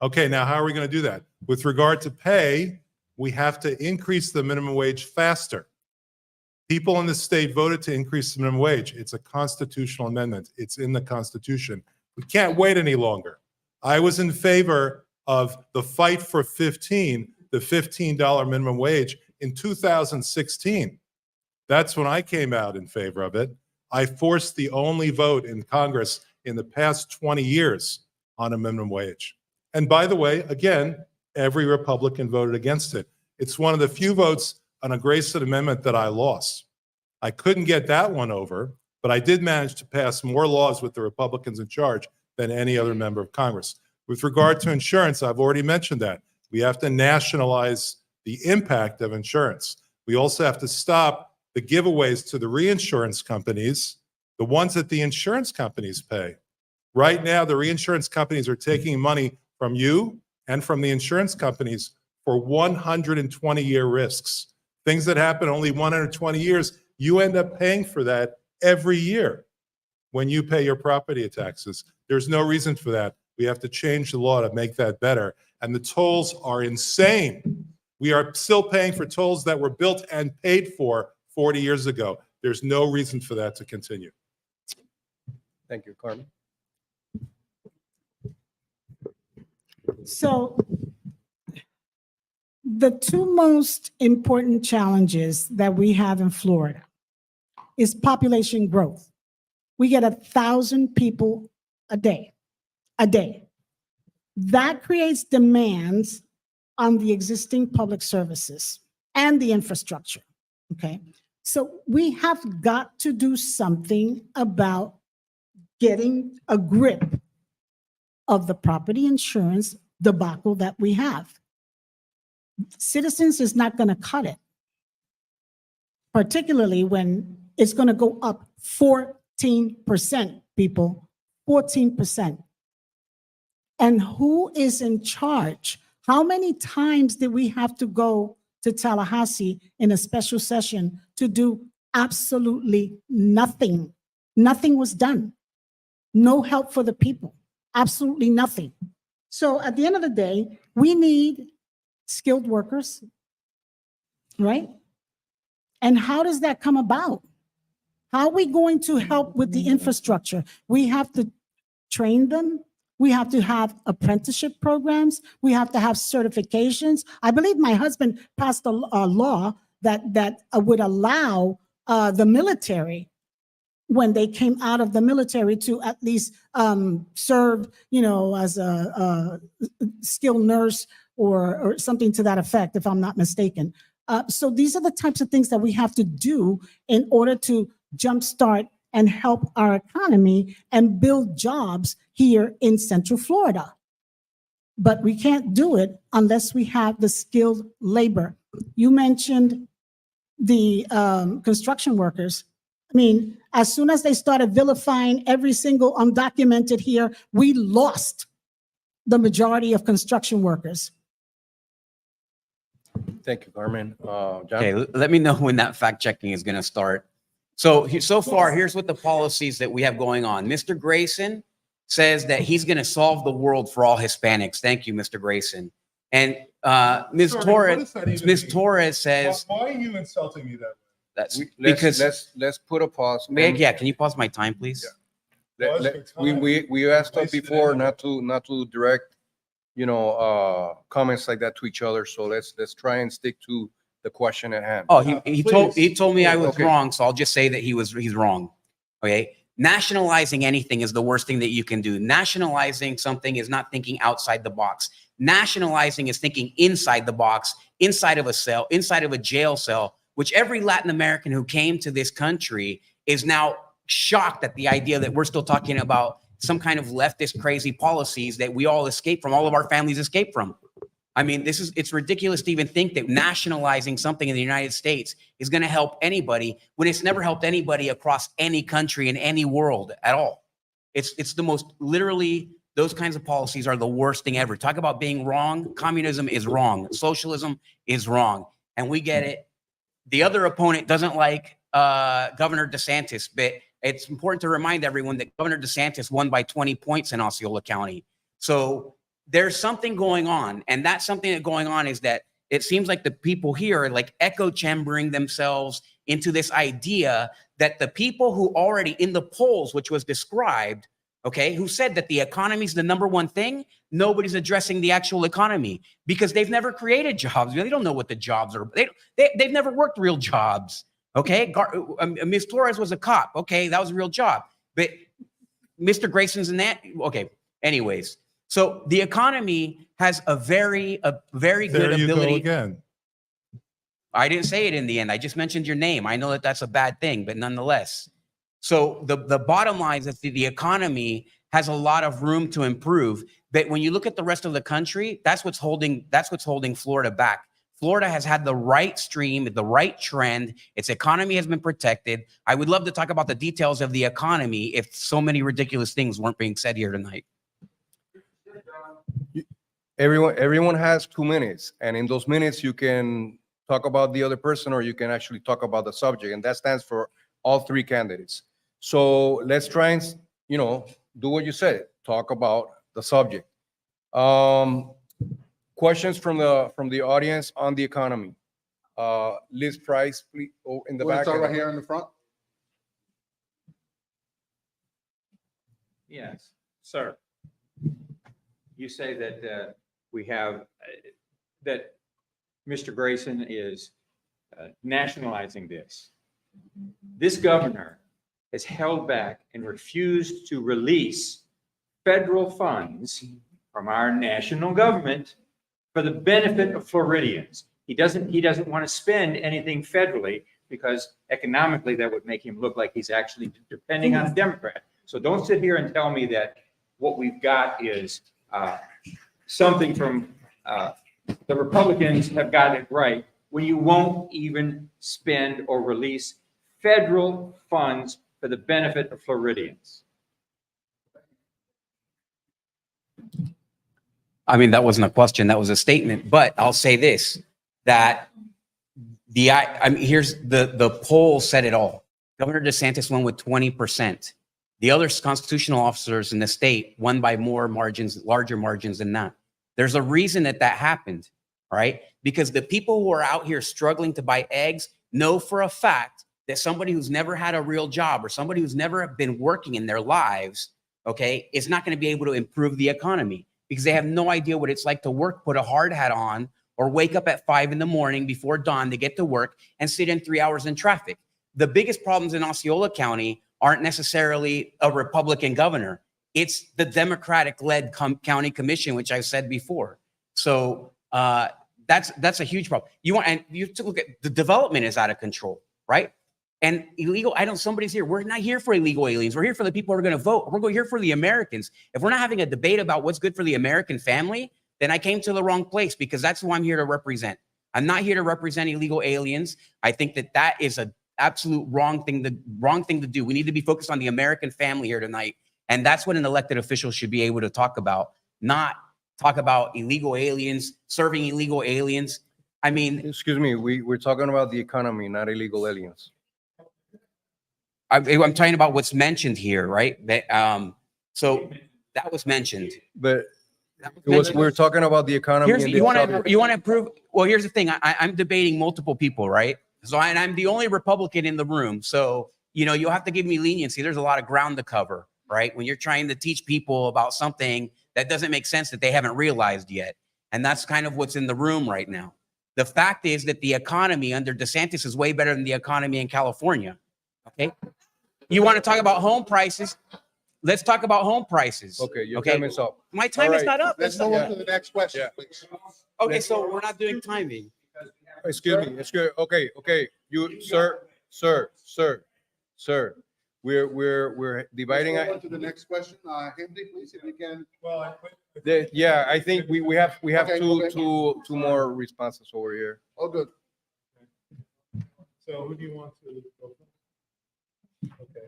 D: Okay, now how are we going to do that? With regard to pay, we have to increase the minimum wage faster. People in the state voted to increase the minimum wage. It's a constitutional amendment. It's in the Constitution. We can't wait any longer. I was in favor of the fight for the $15 minimum wage in 2016. That's when I came out in favor of it. I forced the only vote in Congress in the past 20 years on a minimum wage. And by the way, again, every Republican voted against it. It's one of the few votes on a Grayson amendment that I lost. I couldn't get that one over, but I did manage to pass more laws with the Republicans in charge than any other member of Congress. With regard to insurance, I've already mentioned that. We have to nationalize the impact of insurance. We also have to stop the giveaways to the reinsurance companies, the ones that the insurance companies pay. Right now, the reinsurance companies are taking money from you and from the insurance companies for 120-year risks. Things that happen only 120 years, you end up paying for that every year when you pay your property taxes. There's no reason for that. We have to change the law to make that better. And the tolls are insane. We are still paying for tolls that were built and paid for 40 years ago. There's no reason for that to continue.
B: Thank you, Carmen.
E: So the two most important challenges that we have in Florida is population growth. We get 1,000 people a day. That creates demands on the existing public services and the infrastructure, okay? So we have got to do something about getting a grip of the property insurance debacle that we have. Citizens is not going to cut it, particularly when it's going to go up 14%, people, 14%. And who is in charge? How many times did we have to go to Tallahassee in a special session to do absolutely nothing? Nothing was done. No help for the people. Absolutely nothing. So at the end of the day, we need skilled workers, right? And how does that come about? How are we going to help with the infrastructure? We have to train them. We have to have apprenticeship programs. We have to have certifications. I believe my husband passed a law that would allow the military, when they came out of the military, to at least serve, as a skilled nurse or something to that effect, if I'm not mistaken. So these are the types of things that we have to do in order to jumpstart and help our economy and build jobs here in Central Florida. But we can't do it unless we have the skilled labor. You mentioned the construction workers. I mean, as soon as they started vilifying every single undocumented here, we lost the majority of construction workers.
B: Thank you, Carmen. John?
C: Okay, let me know when that fact checking is going to start. So far, here's what the policies that we have going on. Mr. Grayson says that he's going to solve the world for all Hispanics. Thank you, Mr. Grayson. And Ms.
D: Sorry, what
C: Torres,
D: does that even
C: Ms.
D: mean?
C: Torres says
D: Why are you insulting me that way?
C: that's
B: Let's-
C: because
B: let's put a pause.
C: yeah. Can you pause my time, please?
B: We asked them before not to direct, comments like that to each other. So let's try and stick to the question at hand.
C: Oh, he told me I was
B: Okay.
C: wrong, so I'll just say that he's wrong. Okay. Nationalizing anything is the worst thing that you can do. Nationalizing something is not thinking outside the box. Nationalizing is thinking inside the box, inside of a cell, inside of a jail cell, which every Latin American who came to this country is now shocked at the idea that we're still talking about some kind of leftist crazy policies that we all escape from, all of our families escape from. I mean, it's ridiculous to even think that nationalizing something in the United States is going to help anybody when it's never helped anybody across any country in any world at all. It's the most, literally, those kinds of policies are the worst thing ever. Talk about being wrong. Communism is wrong. Socialism is wrong. And we get it. The other opponent doesn't like Governor DeSantis, but it's important to remind everyone that Governor DeSantis won by 20 points in Osceola County. So there's something going on, and that's something that's going on is that it seems like the people here are like echo chambering themselves into this idea that the people who already in the polls, which was described, okay, who said that the economy is the number one thing, nobody's addressing the actual economy because they've never created jobs. They don't know what the jobs are. They've never worked real jobs. Okay, Ms. Torres was a cop. Okay, that was a real job. But Mr. Grayson's in that. Okay, anyways. So the economy has a very good
D: There you
C: ability.
D: go again.
C: I didn't say it in the end. I just mentioned your name. I know that that's a bad thing, but nonetheless. So the bottom line is that the economy has a lot of room to improve. But when you look at the rest of the country, that's what's holding Florida back. Florida has had the right stream, the right trend. Its economy has been protected. I would love to talk about the details of the economy if so many ridiculous things weren't being said here tonight.
B: Everyone has 2 minutes, and in those minutes you can talk about the other person or you can actually talk about the subject, and that stands for all three candidates. So let's try and do what you said, talk about the subject. Questions from the audience on the economy? Liz Price, please, in the
F: We'll
B: back.
F: start right here in the front.
I: Yes, sir. You say that we have, that Mr. Grayson is nationalizing this. This governor has held back and refused to release federal funds from our national government for the benefit of Floridians. He doesn't want to spend anything federally because economically that would make him look like he's actually depending on a Democrat. So don't sit here and tell me that what we've got is something from the Republicans have gotten it right when you won't even spend or release federal funds for the benefit of Floridians.
H: I mean, that wasn't a question, that was a statement, but I'll say this, that I mean, here's the poll said it all. Governor DeSantis won with 20%. The other constitutional officers in the state won by more margins, larger margins than that. There's a reason that happened, right? Because the people who are out here struggling to buy eggs know for a fact that somebody who's never had a real job or somebody who's never been working in their lives, okay, is not going to be able to improve the economy because they have no idea what it's like to work, put a hard hat on, or wake up at 5 a.m. before dawn to get to work and sit in 3 hours in traffic. The biggest problems in Osceola County aren't necessarily a Republican governor. It's the Democratic-led county commission, which I said before. So that's a huge problem. You have to look at the development is out of control, right? And illegal, somebody's here. We're not here for illegal aliens. We're here for the people who are going to vote. We're here for the Americans. If we're not having a debate about what's good for the American family, then I came to the wrong place because that's who I'm here to represent. I'm not here to represent illegal aliens. I think that is an absolute wrong thing to do. We need to be focused on the American family here tonight. And that's what an elected official should be able to talk about, not talk about illegal aliens, serving illegal aliens. I mean,
B: Excuse me, we're talking about the economy, not illegal aliens.
H: I'm talking about what's mentioned here, right? So that was mentioned.
B: But we're talking about the economy.
H: Here's,
B: and
H: you
B: the
H: want
B: subject.
H: to prove? Well, here's the thing. I'm debating multiple people, right? So I'm the only Republican in the room. So you'll have to give me leniency. There's a lot of ground to cover, right? When you're trying to teach people about something that doesn't make sense that they haven't realized yet, and that's kind of what's in the room right now. The fact is that the economy under DeSantis is way better than the economy in California. Okay, you want to talk about home prices? Let's talk about home prices.
B: Okay, your time is up.
H: My time is not up.
F: Let's move on to the next question, please.
H: Okay, so we're not doing timing.
B: Excuse me. Okay. You, sir. We're dividing.
F: Let's move on to the next question. Henry, please, if you can.
B: Yeah, I think we have
F: Okay,
B: two more responses over here.
F: Oh, good.
D: So who do you want to go first? Okay.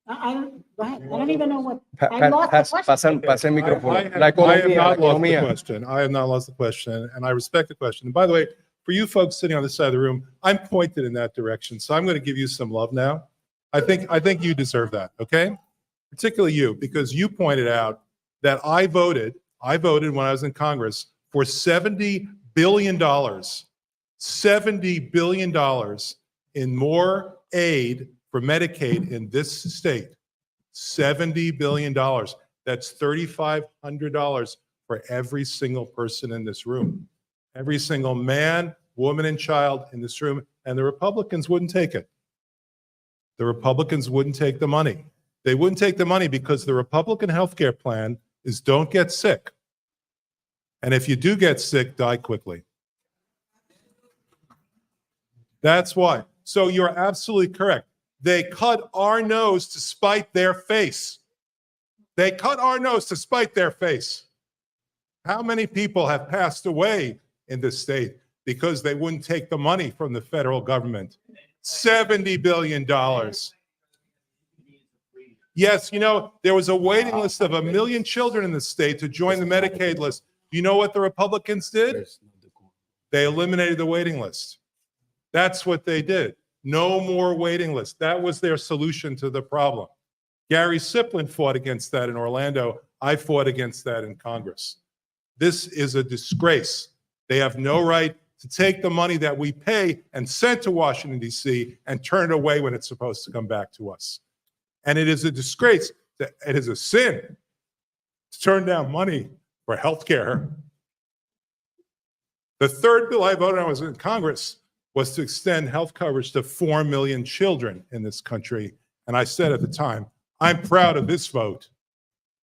E: I don't even know what, I lost the question.
B: Pasa el micrófono.
D: I
B: La
D: have
B: economía,
D: not
B: la
D: lost the
B: economía.
D: question. I have not lost the question, and I respect the question. And by the way, for you folks sitting on this side of the room, I'm pointed in that direction, so I'm going to give you some love now. I think you deserve that, okay? Particularly you, because you pointed out that I voted when I was in Congress for $70 billion, $70 billion in more aid for Medicaid in this state. $70 billion. That's $3,500 for every single person in this room. Every single man, woman, and child in this room, and the Republicans wouldn't take it. The Republicans wouldn't take the money. They wouldn't take the money because the Republican healthcare plan is don't get sick. And if you do get sick, die quickly. That's why. So you're absolutely correct. They cut our nose to spite their face. They cut our nose to spite their face. How many people have passed away in this state because they wouldn't take the money from the federal government? $70 billion. Yes, there was a waiting list of 1 million children in the state to join the Medicaid list. You know what the Republicans did? They eliminated the waiting list. That's what they did. No more waiting list. That was their solution to the problem. Gary Siplin fought against that in Orlando. I fought against that in Congress. This is a disgrace. They have no right to take the money that we pay and send to Washington, D.C. and turn it away when it's supposed to come back to us. And it is a disgrace. It is a sin to turn down money for health care. The third bill I voted on was in Congress was to extend health coverage to 4 million children in this country. And I said at the time, I'm proud of this vote.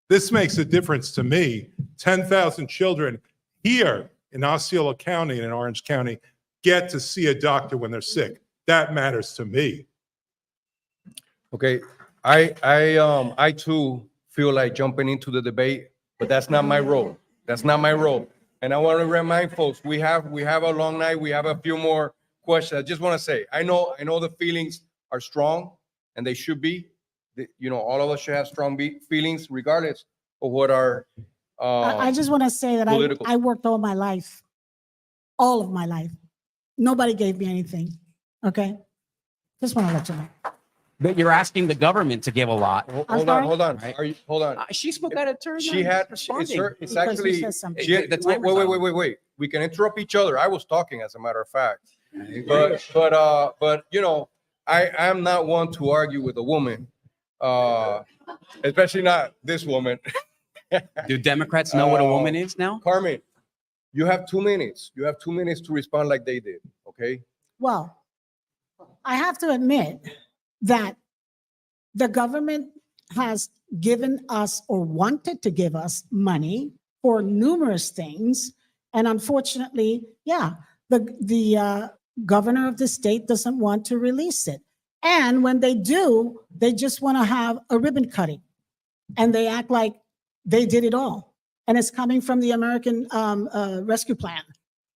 D: This makes a difference to me. 10,000 children here in Osceola County and in Orange County get to see a doctor when they're sick. That matters to me.
B: Okay, I too feel like jumping into the debate, but that's not my role. That's not my role. And I want to remind folks, we have a long night. We have a few more questions. I just want to say, I know the feelings are strong, and they should be. You know, all of us should have strong feelings, regardless of what our
E: I just want to say that
B: political-
E: I worked all of my life. Nobody gave me anything. Okay? Just want to let you know.
H: But you're asking the government to give a lot.
B: Hold
E: sorry?
B: on.
H: Right.
B: Hold on.
H: She spoke out of turn.
B: She had,
H: responding.
B: it's
E: Because you
B: actually,
E: said something.
H: The timer's on.
B: wait. We can interrupt each other. I was talking, as a matter of fact. But you know, I am not one to argue with a woman, especially not this woman.
H: Do Democrats know what a woman is now?
B: Carmen, you have 2 minutes. You have 2 minutes to respond like they did, okay?
E: Well, I have to admit that the government has given us or wanted to give us money for numerous things. And unfortunately, the governor of the state doesn't want to release it. And when they do, they just want to have a ribbon cutting. And they act like they did it all. And it's coming from the American Rescue Plan.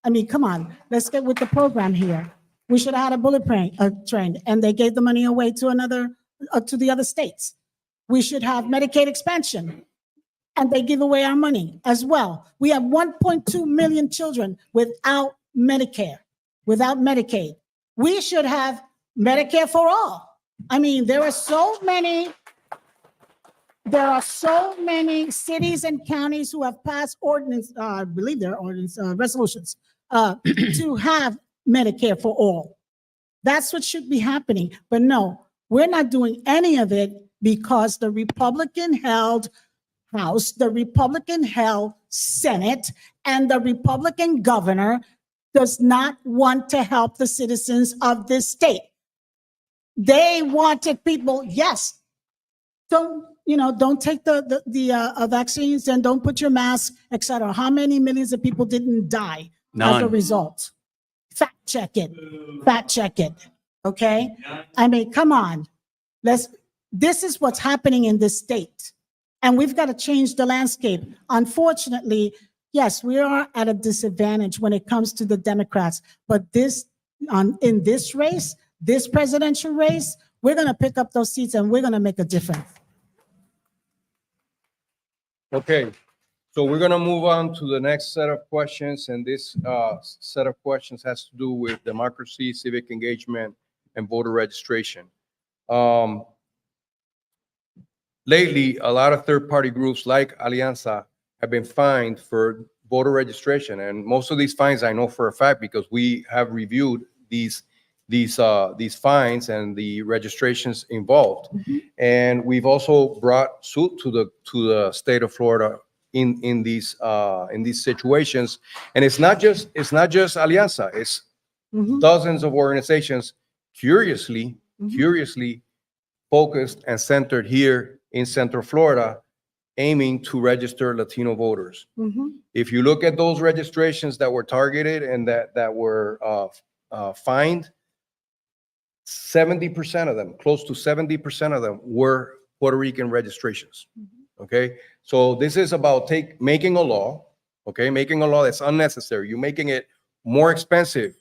E: I mean, come on, let's get with the program here. We should have had a bullet train, and they gave the money away to to the other states. We should have Medicaid expansion, and they give away our money as well. We have 1.2 million children without Medicare, without Medicaid. We should have Medicare for all. I mean, there are so many cities and counties who have passed ordinance, I believe they're ordinance resolutions, to have Medicare for all. That's what should be happening. But no, we're not doing any of it because the Republican-held House, the Republican-held Senate, and the Republican governor does not want to help the citizens of this state. They wanted people, yes, don't take the vaccines and don't put your mask, etc. How many millions of people didn't die as a result? Fact check it. Okay? I mean, come on. This is what's happening in this state. And we've got to change the landscape. Unfortunately, yes, we are at a disadvantage when it comes to the Democrats. But in this race, this presidential race, we're going to pick up those seats and we're going to make a difference.
B: Okay, so we're gonna move on to the next set of questions, and this set of questions has to do with democracy, civic engagement, and voter registration. Lately, a lot of third-party groups like Alianza have been fined for voter registration, and most of these fines I know for a fact because we have reviewed these fines and the registrations involved. And we've also brought suit to the state of Florida in these situations. And it's not just Alianza, it's dozens of organizations curiously focused and centered here in Central Florida, aiming to register Latino voters. If you look at those registrations that were targeted and that were fined, 70% of them, close to 70% of them were Puerto Rican registrations. Okay, so this is about making a law, okay, making a law that's unnecessary. You're making it more expensive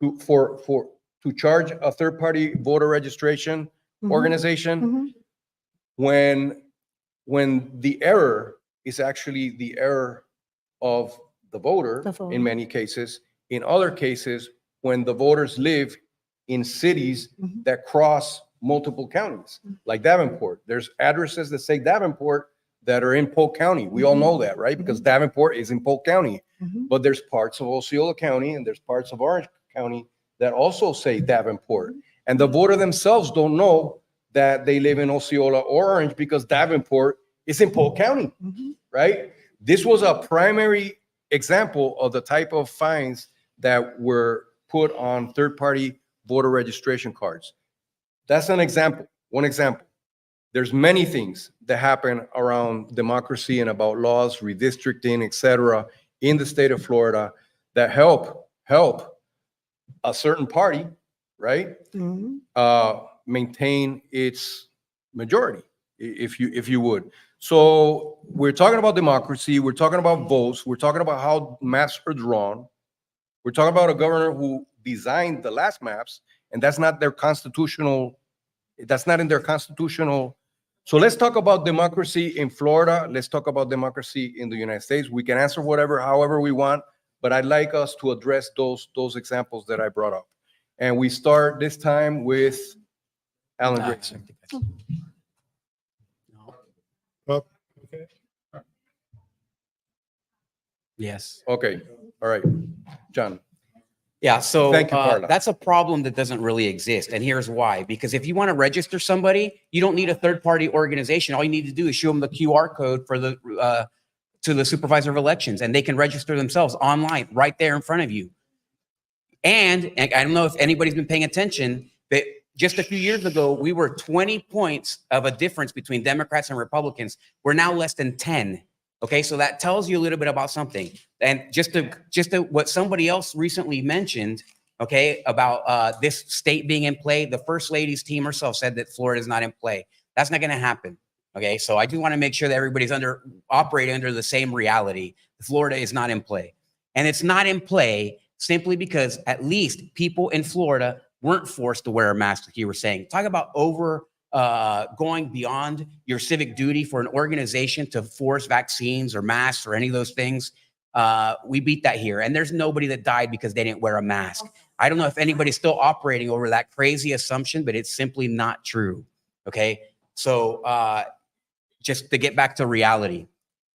B: to charge a third-party voter registration organization when the error is actually the error of the voter in many cases. In other cases, when the voters live in cities that cross multiple counties, like Davenport. There's addresses that say Davenport that are in Polk County. We all know that, right? Because Davenport is in Polk County.
E: Mhm.
B: But there's parts of Osceola County and there's parts of Orange County that also say Davenport. And the voter themselves don't know that they live in Osceola or Orange because Davenport is in Polk County,
E: Mhm.
B: right? This was a primary example of the type of fines that were put on third-party voter registration cards. That's an example, one example. There's many things that happen around democracy and about laws, redistricting, et cetera, in the state of Florida that help a certain party, right,
E: Mhm.
B: maintain its majority, if you would. So we're talking about democracy, we're talking about votes, we're talking about how maps are drawn. We're talking about a governor who designed the last maps, and that's not in their constitutional. So let's talk about democracy in Florida. Let's talk about democracy in the United States. We can answer however we want, but I'd like us to address those examples that I brought up. And we start this time with Alan Grayson.
D: Well, okay.
H: Yes.
B: Okay, all right, John.
H: Yeah, so
B: Thank you, Carla.
H: that's a problem that doesn't really exist. And here's why. Because if you want to register somebody, you don't need a third-party organization. All you need to do is show them the QR code for the to the supervisor of elections, and they can register themselves online right there in front of you. And I don't know if anybody's been paying attention, but just a few years ago, we were 20 points of a difference between Democrats and Republicans. We're now less than 10. Okay, so that tells you a little bit about something. And just to what somebody else recently mentioned, okay, about this state being in play, the First Lady's team herself said that Florida is not in play. That's not going to happen. Okay, so I do want to make sure that everybody's operating under the same reality. Florida is not in play, and it's not in play simply because at least people in Florida weren't forced to wear a mask, like you were saying. Talk about going beyond your civic duty for an organization to force vaccines or masks or any of those things. We beat that here. And there's nobody that died because they didn't wear a mask. I don't know if anybody's still operating over that crazy assumption, but it's simply not true. Okay. So just to get back to reality.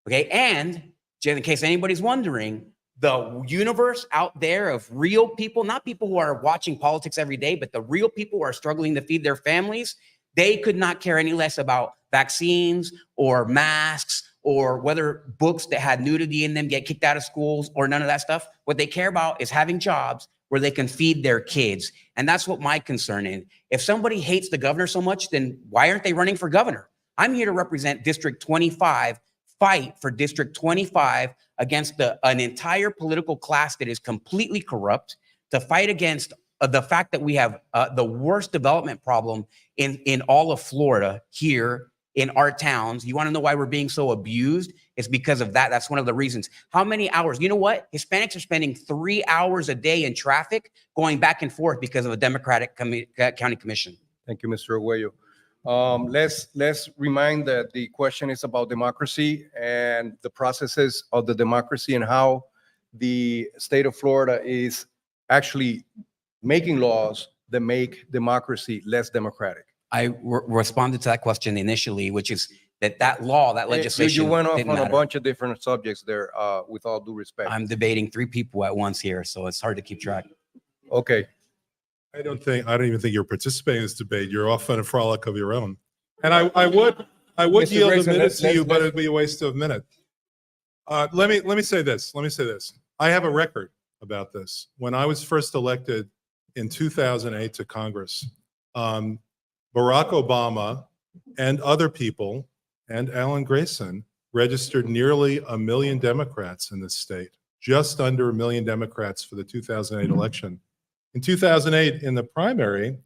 H: Okay. And in case anybody's wondering, the universe out there of real people, not people who are watching politics every day, but the real people who are struggling to feed their families, they could not care any less about vaccines or masks or whether books that had nudity in them get kicked out of schools or none of that stuff. What they care about is having jobs where they can feed their kids. And that's what my concern is. If somebody hates the governor so much, then why aren't they running for governor? I'm here to represent District 25, fight for District 25 against an entire political class that is completely corrupt, to fight against the fact that we have the worst development problem in all of Florida here in our towns. You want to know why we're being so abused? It's because of that. That's one of the reasons. How many hours? You know what? Hispanics are spending 3 hours a day in traffic going back and forth because of a Democratic county commission.
B: Thank you, Mr. Arguello. Let's remind that the question is about democracy and the processes of the democracy and how the state of Florida is actually making laws that make democracy less democratic.
H: I responded to that question initially, which is that law, that legislation.
B: You went off
H: didn't
B: on a
H: matter.
B: bunch of different subjects there, with all due respect.
H: I'm debating 3 people at once here, so it's hard to keep track.
B: Okay,
D: I don't even think you're participating in this debate. You're off on a frolic of your own. And I would
B: Mr.
D: yield
B: Grayson,
D: a minute
B: let's-
D: to you,
B: let's-
D: but it'd be a waste of a minute. Let me say this. I have a record about this. When I was first elected in 2008 to Congress, Barack Obama and other people and Alan Grayson registered nearly 1 million Democrats in this state, just under 1 million Democrats for the 2008 election. In 2008, in the primary,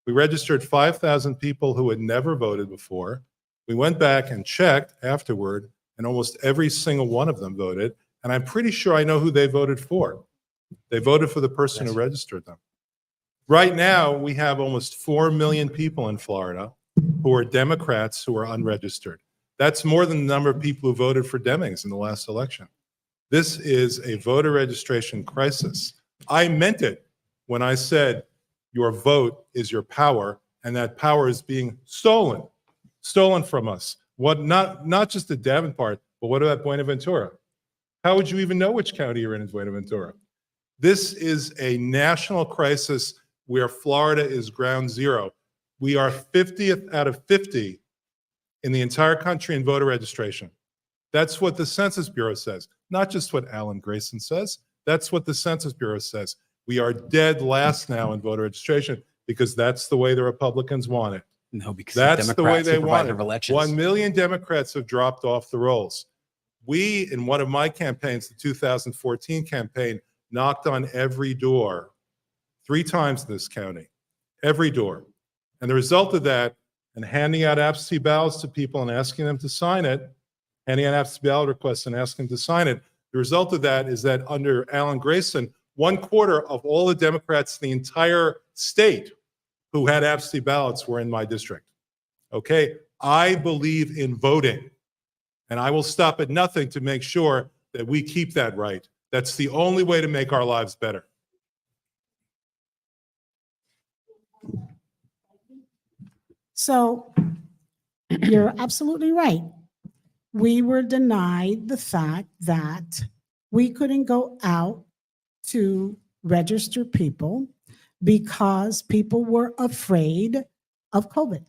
D: we registered 5,000 people who had never voted before. We went back and checked afterward, and almost every single one of them voted. And I'm pretty sure I know who they voted for. They voted for the person who registered them. Right now, we have almost 4 million people in Florida who are Democrats who are unregistered. That's more than the number of people who voted for Demings in the last election. This is a voter registration crisis. I meant it when I said your vote is your power, and that power is being stolen from us. What, not just the Davenport, but what about Buenaventura? How would you even know which county you're in Buenaventura? This is a national crisis where Florida is ground zero. We are 50th out of 50 in the entire country in voter registration. That's what the Census Bureau says, not just what Alan Grayson says. That's what the Census Bureau says. We are dead last now in voter registration because that's the way the Republicans want it.
C: No, because
D: That's
C: the
D: the way
C: Democrats
D: they want
C: supervisor
D: it.
C: of elections.
D: 1 million Democrats have dropped off the rolls. We, in one of my campaigns, the 2014 campaign, knocked on every door 3 times in this county, every door. And the result of that, and handing out absentee ballots to people and asking them to sign it, handing out absentee ballot requests and asking them to sign it, the result of that is that under Alan Grayson, 1/4 of all the Democrats in the entire state who had absentee ballots were in my district. Okay? I believe in voting, and I will stop at nothing to make sure that we keep that right. That's the only way to make our lives better.
E: So you're absolutely right. We were denied the fact that we couldn't go out to register people because people were afraid of COVID,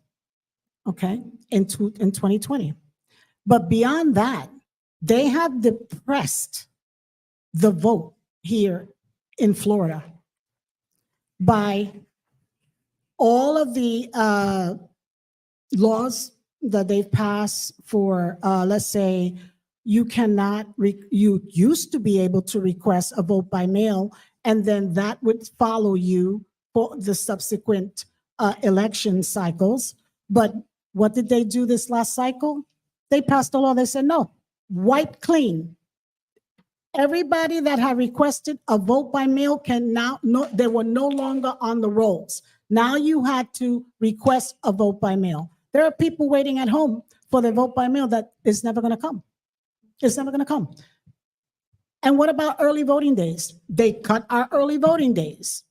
E: okay, in 2020. But beyond that, they have depressed the vote here in Florida by all of the laws that they've passed for, let's say, you cannot, you used to be able to request a vote by mail, and then that would follow you for the subsequent election cycles. But what did they do this last cycle? They passed a law. They said, no, wipe clean. Everybody that had requested a vote by mail can now, they were no longer on the rolls. Now you had to request a vote by mail. There are people waiting at home for their vote by mail that is never going to come. It's never going to come. And what about early voting days? They cut our early voting days.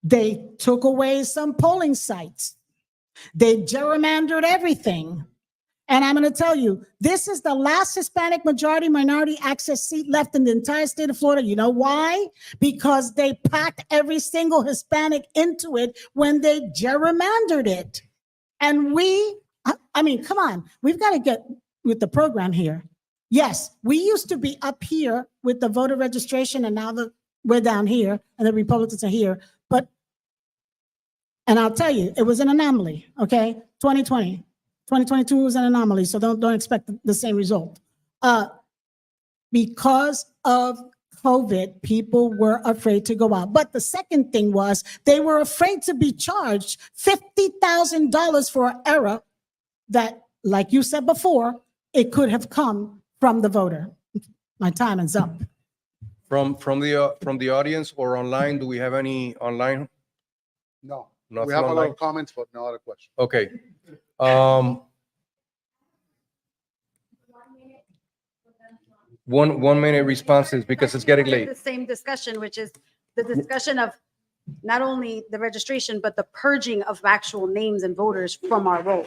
E: They took away some polling sites. They gerrymandered everything. And I'm going to tell you, this is the last Hispanic majority minority access seat left in the entire state of Florida. You know why? Because they packed every single Hispanic into it when they gerrymandered it. And I mean, come on, we've got to get with the program here. Yes, we used to be up here with the voter registration, and now we're down here and the Republicans are here. And I'll tell you, it was an anomaly, okay? 2020. 2022 was an anomaly, so don't expect the same result. Because of COVID, people were afraid to go out. But the second thing was they were afraid to be charged $50,000 for an error that, like you said before, it could have come from the voter. My time is up.
B: From the audience or online, do we have any online?
F: No,
B: Nothing
F: we have a lot
B: online?
F: of comments, but no other questions.
B: Okay. 1 minute responses because it's getting late.
J: The same discussion, which is the discussion of not only the registration, but the purging of actual names and voters from our roll.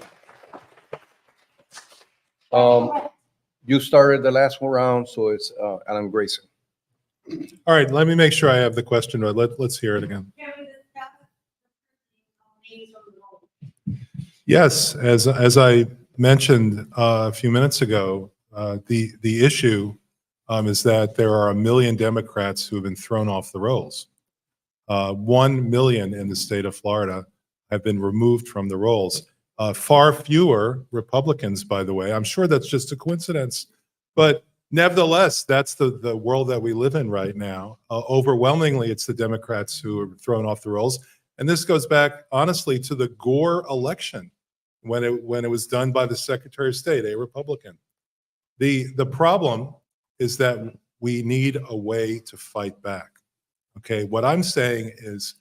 B: You started the last round, so it's Alan Grayson.
D: All right, let me make sure I have the question right. Let's hear it again. Yes, as I mentioned a few minutes ago, the issue is that there are 1 million Democrats who have been thrown off the rolls. 1 million in the state of Florida have been removed from the rolls. Far fewer Republicans, by the way. I'm sure that's just a coincidence, but nevertheless, that's the world that we live in right now. Overwhelmingly, it's the Democrats who are thrown off the rolls. And this goes back, honestly, to the Gore election when it was done by the Secretary of State, a Republican. The problem is that we need a way to fight back. Okay, what I'm saying is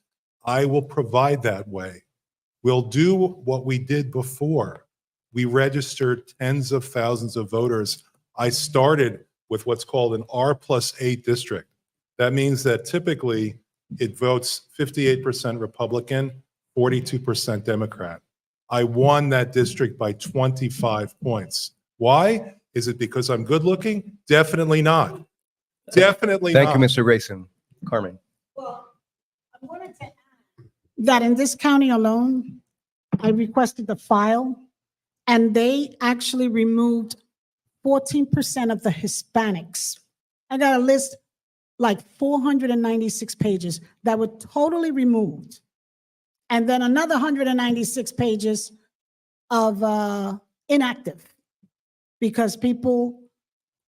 D: I will provide that way. We'll do what we did before. We registered tens of thousands of voters. I started with what's called an R+8 district. That means that typically it votes 58% Republican, 42% Democrat. I won that district by 25 points. Why? Is it because I'm good looking? Definitely not. Definitely
B: Thank you,
D: not.
B: Mr. Grayson. Carmen.
E: Well, I wanted to add that in this county alone, I requested the file, and they actually removed 14% of the Hispanics. I got a list like 496 pages that were totally removed. And then another 196 pages of inactive, because people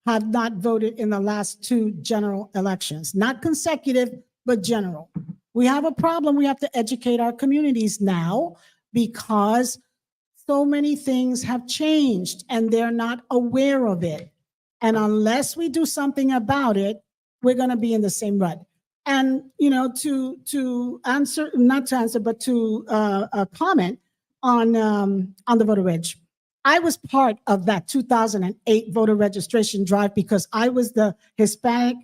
E: have not voted in the last 2 general elections, not consecutive, but general. We have a problem. We have to educate our communities now, because so many things have changed and they're not aware of it. And unless we do something about it, we're going to be in the same rut. And, to answer, not to answer, but to comment on the voter reg. I was part of that 2008 voter registration drive because I was the Hispanic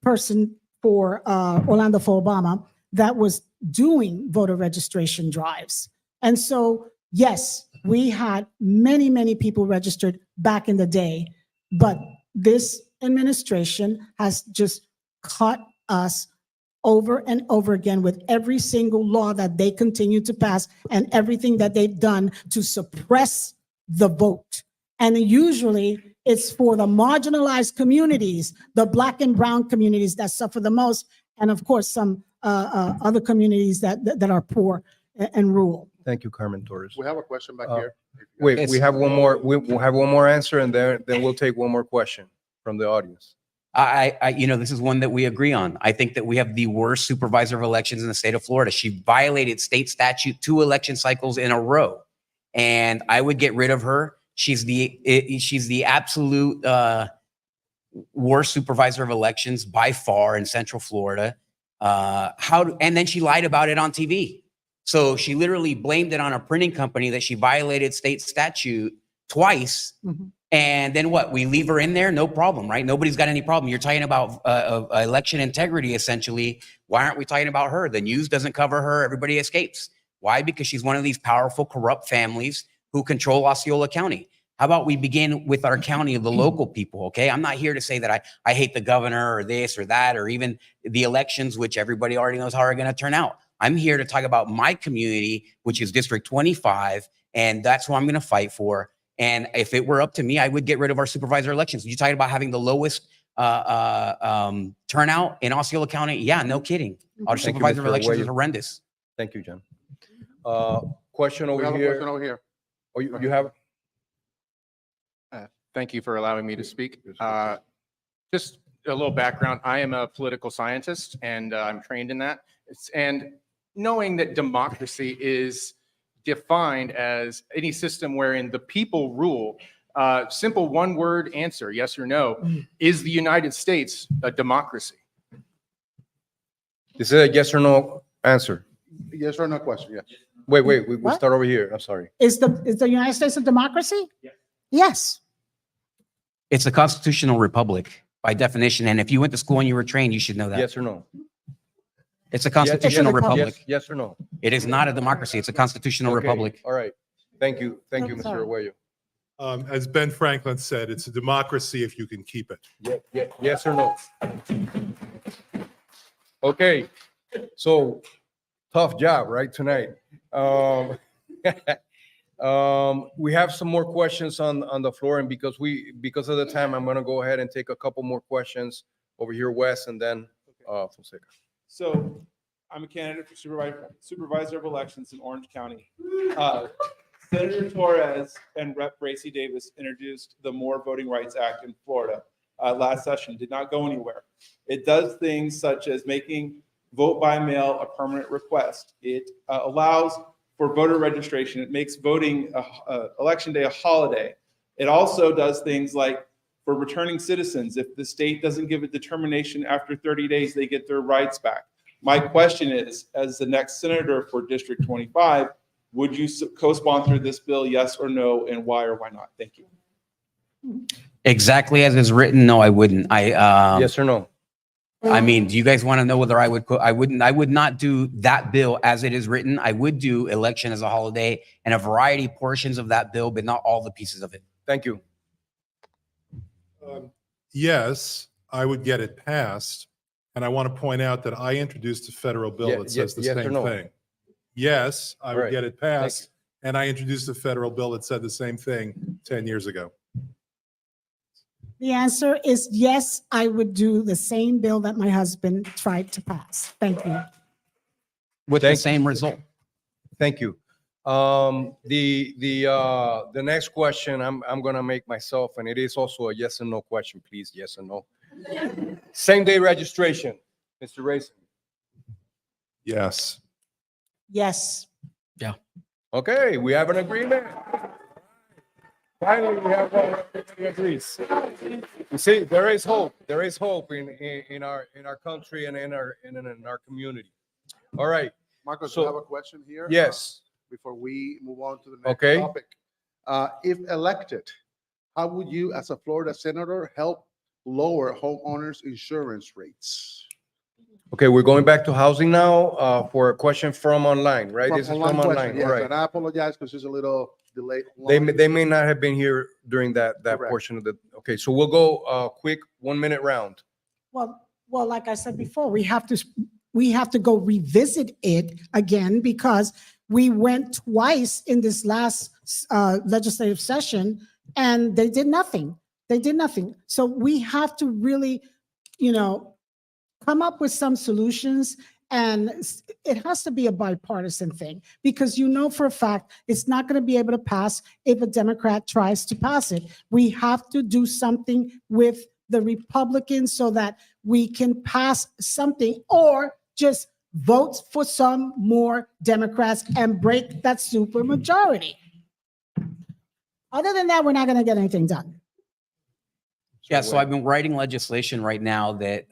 E: person for Orlando for Obama that was doing voter registration drives. And so, yes, we had many, many people registered back in the day, but this administration has just cut us over and over again with every single law that they continue to pass and everything that they've done to suppress the vote. And usually it's for the marginalized communities, the Black and brown communities that suffer the most, and of course some other communities that are poor and rural.
B: Thank you, Carmen Torres.
F: We have a question back here.
B: Wait, we have one more. We'll have one more answer, and then we'll take one more question from the audience.
H: This is one that we agree on. I think that we have the worst supervisor of elections in the state of Florida. She violated state statute 2 election cycles in a row, and I would get rid of her. She's the absolute worst supervisor of elections by far in Central Florida. And then she lied about it on TV. So she literally blamed it on a printing company that she violated state statute twice.
E: Mm-hmm.
H: And then what? We leave her in there? No problem, right? Nobody's got any problem. You're talking about election integrity, essentially. Why aren't we talking about her? The news doesn't cover her. Everybody escapes. Why? Because she's one of these powerful, corrupt families who control Osceola County. How about we begin with our county, the local people, okay? I'm not here to say that I hate the governor or this or that, or even the elections, which everybody already knows how are going to turn out. I'm here to talk about my community, which is District 25, and that's who I'm going to fight for. And if it were up to me, I would get rid of our supervisor elections. You talking about having the lowest turnout in Osceola County? Yeah, no kidding. Our
B: Thank you,
H: supervisor
B: Mr.
H: elections
B: Arguello.
H: is horrendous.
B: Thank you, John. Question
F: We
B: over
F: have a
B: here.
F: question over here.
B: Oh, you have?
K: Thank you for allowing me to speak. Just a little background. I am a political scientist and I'm trained in that. And knowing that democracy is defined as any system wherein the people rule, simple one-word answer, yes or no, is the United States a democracy?
B: This is a yes or no answer.
F: Yes or no question, yes.
B: Wait, we'll
E: What?
B: start over here. I'm sorry.
E: Is the United States a democracy? Yes.
H: It's a constitutional republic by definition. And if you went to school and you were trained, you should know that.
B: Yes or no?
H: It's a constitutional
E: Yes,
H: republic.
B: Yes or no?
H: It is not a democracy. It's a constitutional
B: Okay,
H: republic.
B: All right. Thank you. Thank you,
E: Oh,
B: Mr.
E: sorry.
B: Arguello.
D: As Ben Franklin said, it's a democracy if you can keep it.
B: Yes or no? Okay, so tough job, right, tonight. We have some more questions on the floor, and because of the time, I'm gonna go ahead and take a couple more questions over here, Wes, and then Fonseca.
L: So I'm a candidate for supervisor of elections in Orange County. Senator Torres and Rep. Bracy Davis introduced the More Voting Rights Act in Florida last session. Did not go anywhere. It does things such as making vote by mail a permanent request. It allows for voter registration. It makes voting election day a holiday. It also does things like for returning citizens. If the state doesn't give a determination after 30 days, they get their rights back. My question is, as the next senator for District 25, would you co-sponsor this bill, yes or no, and why or why not? Thank you.
H: Exactly as it's written, no, I wouldn't.
B: Yes or no?
H: I mean, do you guys want to know whether I would put, I would not do that bill as it is written. I would do election as a holiday and a variety of portions of that bill, but not all the pieces of it.
B: Thank you.
D: Yes, I would get it passed. And I want to point out that I introduced a federal bill that says the
B: yes or
D: same
B: no?
D: thing. Yes, I would
B: Right.
D: get it
B: Thank
D: passed. And I introduced a federal bill that said the same thing 10 years ago.
E: The answer is yes, I would do the same bill that my husband tried to pass. Thank you.
H: With the
B: Thank-
H: same result.
B: Thank you. The next question I'm gonna make myself, and it is also a yes and no question, please, yes or no. Same day registration, Mr. Racing.
D: Yes.
E: Yes.
B: Okay, we have an agreement. Finally, we have everybody agrees. You see, there is hope. There is hope in our country and in our community. All right.
F: Marcos,
B: So-
F: I have a question here.
B: Yes.
F: Before we move on to the next
B: Okay.
F: topic. If elected, how would you, as a Florida senator, help lower homeowners' insurance rates?
B: Okay, we're going back to housing now for a question from online, right? This is from
F: question,
B: online. All
F: yes,
B: right.
F: and I apologize because there's a little delay.
B: They may not have been here during that
F: Correct.
B: portion of the, okay, so we'll go quick 1 minute round.
E: Well, like I said before, we have to go revisit it again because we went twice in this last legislative session and they did nothing. They did nothing. So we have to really, come up with some solutions, and it has to be a bipartisan thing because for a fact it's not going to be able to pass if a Democrat tries to pass it. We have to do something with the Republicans so that we can pass something, or just vote for some more Democrats and break that super majority. Other than that, we're not going to get anything done.
H: Yeah, so I've been writing legislation right now that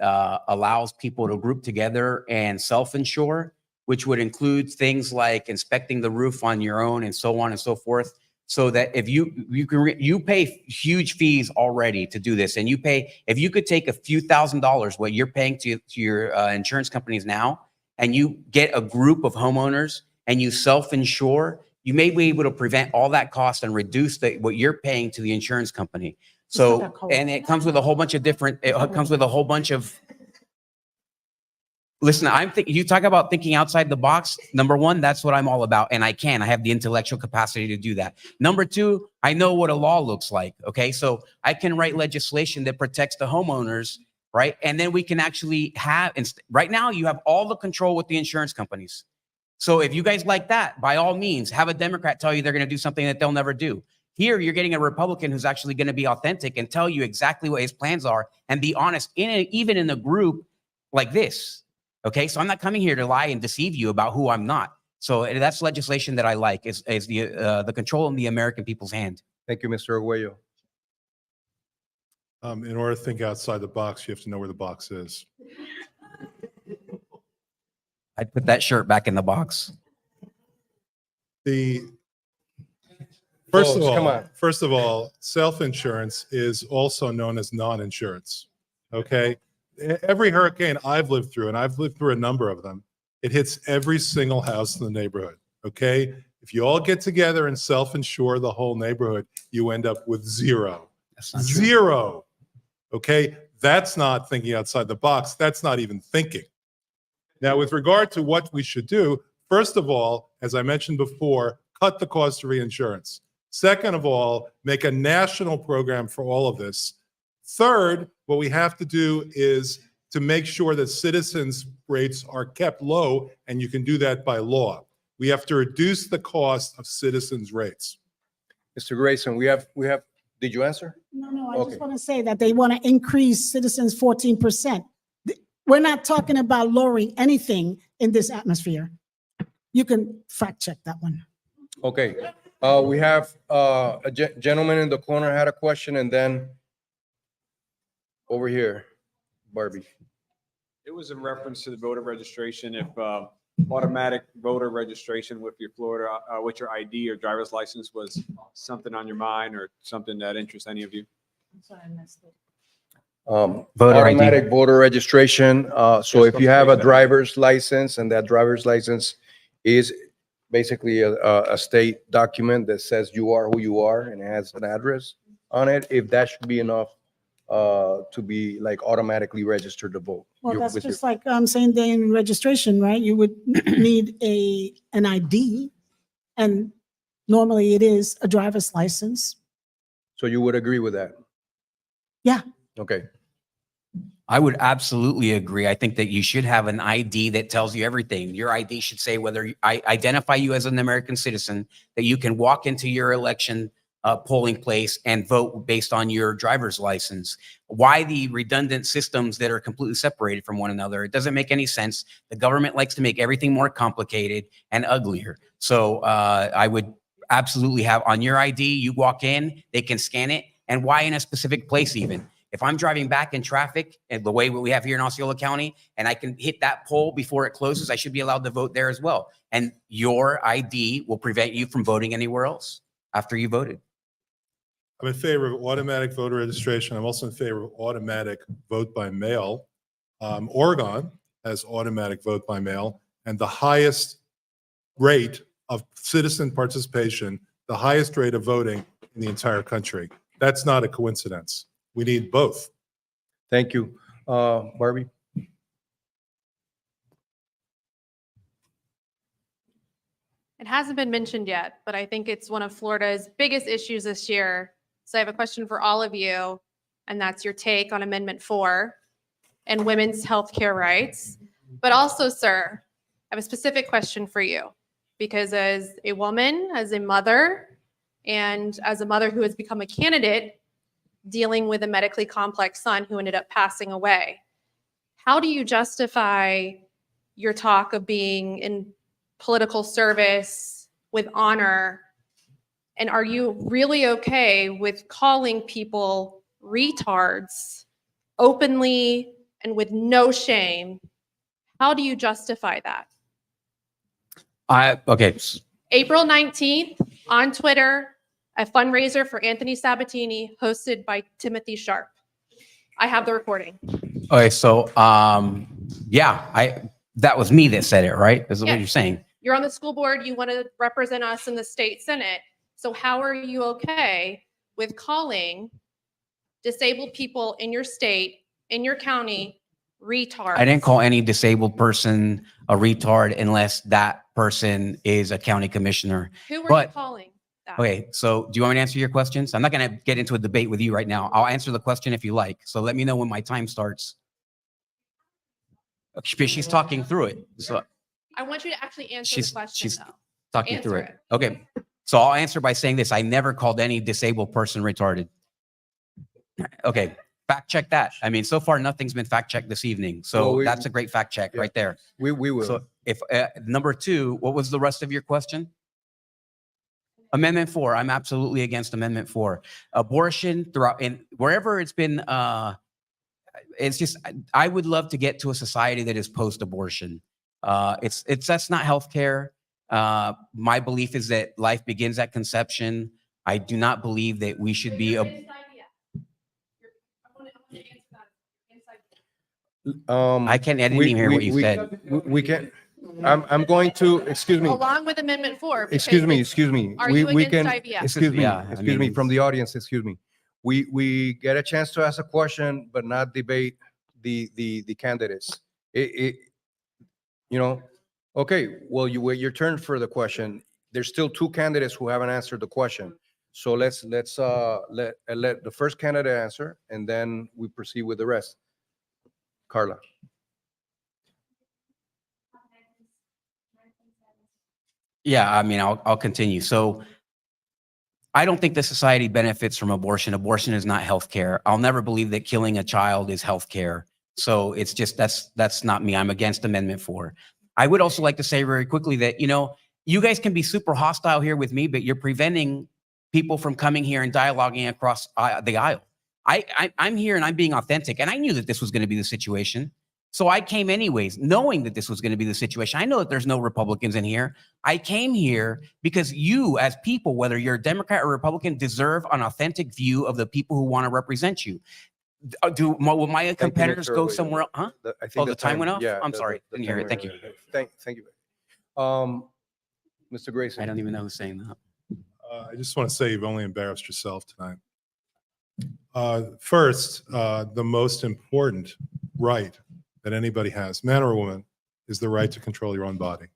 H: allows people to group together and self-insure, which would include things like inspecting the roof on your own and so on and so forth. So that if you pay huge fees already to do this, and if you could take a few $1,000s, what you're paying to your insurance companies now, and you get a group of homeowners and you self-insure, you may be able to prevent all that cost and reduce what you're paying to the insurance company. So, and it comes with a whole bunch of listen, you talk about thinking outside the box. Number one, that's what I'm all about. And I have the intellectual capacity to do that. Number two, I know what a law looks like. Okay. So I can write legislation that protects the homeowners, right? And then we can actually right now you have all the control with the insurance companies. So if you guys like that, by all means, have a Democrat tell you they're going to do something that they'll never do. Here, you're getting a Republican who's actually going to be authentic and tell you exactly what his plans are and be honest, even in a group like this. Okay, so I'm not coming here to lie and deceive you about who I'm not. So that's legislation that I like, is the control in the American people's hand.
B: Thank you, Mr. Arguello.
D: In order to think outside the box, you have to know where the box is.
H: I'd put that shirt back in the box.
D: First of all, self-insurance is also known as non-insurance. Okay. Every hurricane I've lived through, and I've lived through a number of them, it hits every single house in the neighborhood. Okay. If you all get together and self-insure the whole neighborhood, you end up with zero.
H: That's not true.
D: Zero. Okay. That's not thinking outside the box. That's not even thinking. Now, with regard to what we should do, first of all, as I mentioned before, cut the cost of reinsurance. Second of all, make a national program for all of this. Third, what we have to do is to make sure that citizens' rates are kept low, and you can do that by law. We have to reduce the cost of citizens' rates.
B: Mr. Grayson, we have, did you answer?
E: No, I
B: Okay.
E: just want to say that they want to increase citizens 14%. We're not talking about lowering anything in this atmosphere. You can fact check that one.
B: Okay, we have a gentleman in the corner had a question, and then over here, Barbie.
M: It was in reference to the voter registration. If automatic voter registration with your Florida, with your ID or driver's license was something on your mind or something that interests any of you.
E: I'm sorry, I missed it.
H: Voter ID.
B: automatic voter registration. So if you have a driver's license and that driver's license is basically a state document that says you are who you are and has an address on it, if that should be enough to be like automatically registered to vote.
E: Well,
B: You-
E: that's
B: with your-
E: just like same day in registration, right? You would need an ID, and normally it is a driver's license.
B: So you would agree with that?
E: Yeah.
B: Okay.
H: I would absolutely agree. I think that you should have an ID that tells you everything. Your ID should say whether I identify you as an American citizen, that you can walk into your election polling place and vote based on your driver's license. Why the redundant systems that are completely separated from one another? It doesn't make any sense. The government likes to make everything more complicated and uglier. So I would absolutely have on your ID, you walk in, they can scan it. And why in a specific place even? If I'm driving back in traffic and the way we have here in Osceola County, and I can hit that poll before it closes, I should be allowed to vote there as well. And your ID will prevent you from voting anywhere else after you voted.
D: I'm in favor of automatic voter registration. I'm also in favor of automatic vote by mail. Oregon has automatic vote by mail, and the highest rate of citizen participation, the highest rate of voting in the entire country. That's not a coincidence. We need both.
B: Thank you. Barbie?
N: It hasn't been mentioned yet, but I think it's one of Florida's biggest issues this year. So I have a question for all of you, and that's your take on Amendment 4 and women's health care rights. But also, sir, I have a specific question for you, because as a woman, as a mother, and as a mother who has become a candidate dealing with a medically complex son who ended up passing away, how do you justify your talk of being in political service with honor? And are you really okay with calling people retards openly and with no shame? How do you justify that?
H: Okay.
N: April 19th on Twitter, a fundraiser for Anthony Sabatini hosted by Timothy Sharp. I have the recording.
H: Okay. So, yeah, that was me that said it, right? Is what
N: Yeah.
H: you're saying?
N: You're on the school board. You want to represent us in the state senate. So how are you okay with calling disabled people in your state, in your county, retards?
H: I didn't call any disabled person a retard unless that person is a county commissioner.
N: Who were you
H: But
N: calling that?
H: okay, so do you want me to answer your questions? I'm not going to get into a debate with you right now. I'll answer the question if you like. So let me know when my time starts. She's talking through it. So
N: I want you to actually answer
H: she's
N: the question,
H: she's
N: though.
H: talking through
N: Answer
H: it. Okay. So I'll answer by saying this. I never called any disabled person retarded. Okay. Fact check that. I mean, so far, nothing's been fact checked this evening. So
B: Well,
H: that's a great fact check right there.
B: We will.
H: So if number two, what was the rest of your question? Amendment 4. I'm absolutely against Amendment 4. Abortion throughout and wherever it's been, it's just, I would love to get to a society that is post-abortion. That's not healthcare. My belief is that life begins at conception. I do not believe that we should be I didn't even hear what you said.
B: We can, I'm going to, excuse me,
N: Along with Amendment 4.
B: excuse me,
N: because
B: excuse me.
N: Are
B: We
N: you
B: we
N: against
B: can,
N: IVF?
B: excuse me,
H: Yeah, I
B: excuse me,
H: mean,
B: from the audience, excuse me. We get a chance to ask a question, but not debate the candidates. You know, okay, well, you wait your turn for the question. There's still two candidates who haven't answered the question. So let's let the first candidate answer, and then we proceed with the rest. Carla.
H: Yeah, I mean, I'll continue. So I don't think the society benefits from abortion. Abortion is not healthcare. I'll never believe that killing a child is healthcare. So it's just, that's not me. I'm against Amendment 4. I would also like to say very quickly that, you guys can be super hostile here with me, but you're preventing people from coming here and dialoguing across the aisle. I'm here and I'm being authentic, and I knew that this was going to be the situation. So I came anyways, knowing that this was going to be the situation. I know that there's no Republicans in here. I came here because you, as people, whether you're a Democrat or Republican, deserve an authentic view of the people who want to represent you.
C: Will my
B: Thank you,
C: competitors
B: Mr.
C: go
B: Arroyo.
C: somewhere? Huh?
B: I think
C: Oh, the time went off?
B: Yeah.
C: I'm sorry. Didn't hear it. Thank you.
B: Thank you. Mr. Grayson.
C: I don't even know who's saying that.
D: I just want to say you've only embarrassed yourself tonight. First, the most important right that anybody has, man or woman, is the right to control your own body.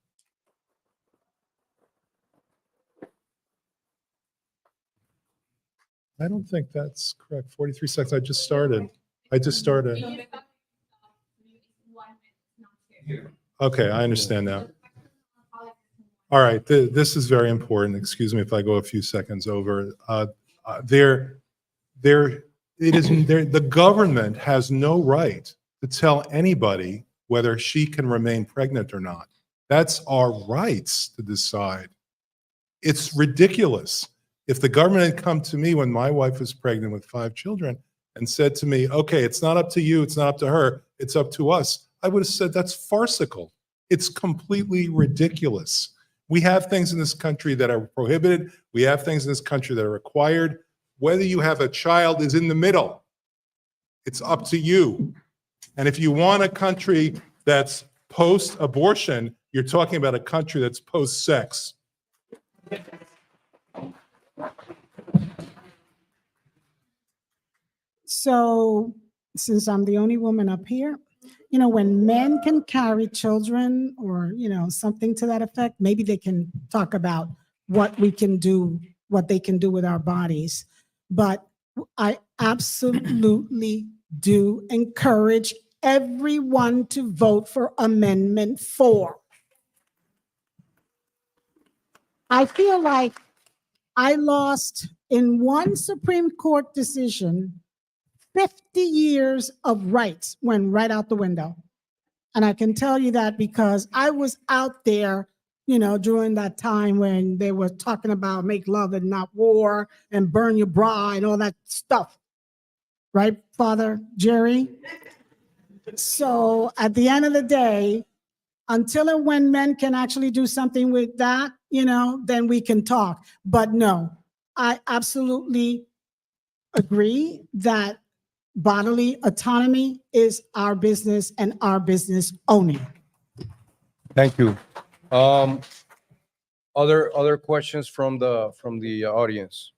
D: I don't think that's correct. 43 seconds. I just started. Okay, I understand now. All right, this is very important. Excuse me if I go a few seconds over. The government has no right to tell anybody whether she can remain pregnant or not. That's our rights to decide. It's ridiculous. If the government had come to me when my wife was pregnant with 5 children and said to me, okay, it's not up to you, it's not up to her, it's up to us, I would have said that's farcical. It's completely ridiculous. We have things in this country that are prohibited. We have things in this country that are required. Whether you have a child is in the middle. It's up to you. And if you want a country that's post-abortion, you're talking about a country that's post-sex.
E: So, since I'm the only woman up here, when men can carry children or, something to that effect, maybe they can talk about what we can do, what they can do with our bodies. But I absolutely do encourage everyone to vote for Amendment 4. I feel like I lost in one Supreme Court decision 50 years of rights went right out the window. And I can tell you that because I was out there, during that time when they were talking about make love and not war and burn your bra and all that stuff. Right, Father Jerry? So at the end of the day, until and when men can actually do something with that, then we can talk. But no, I absolutely agree that bodily autonomy is our business and our business only.
B: Thank you. Other questions from the audience?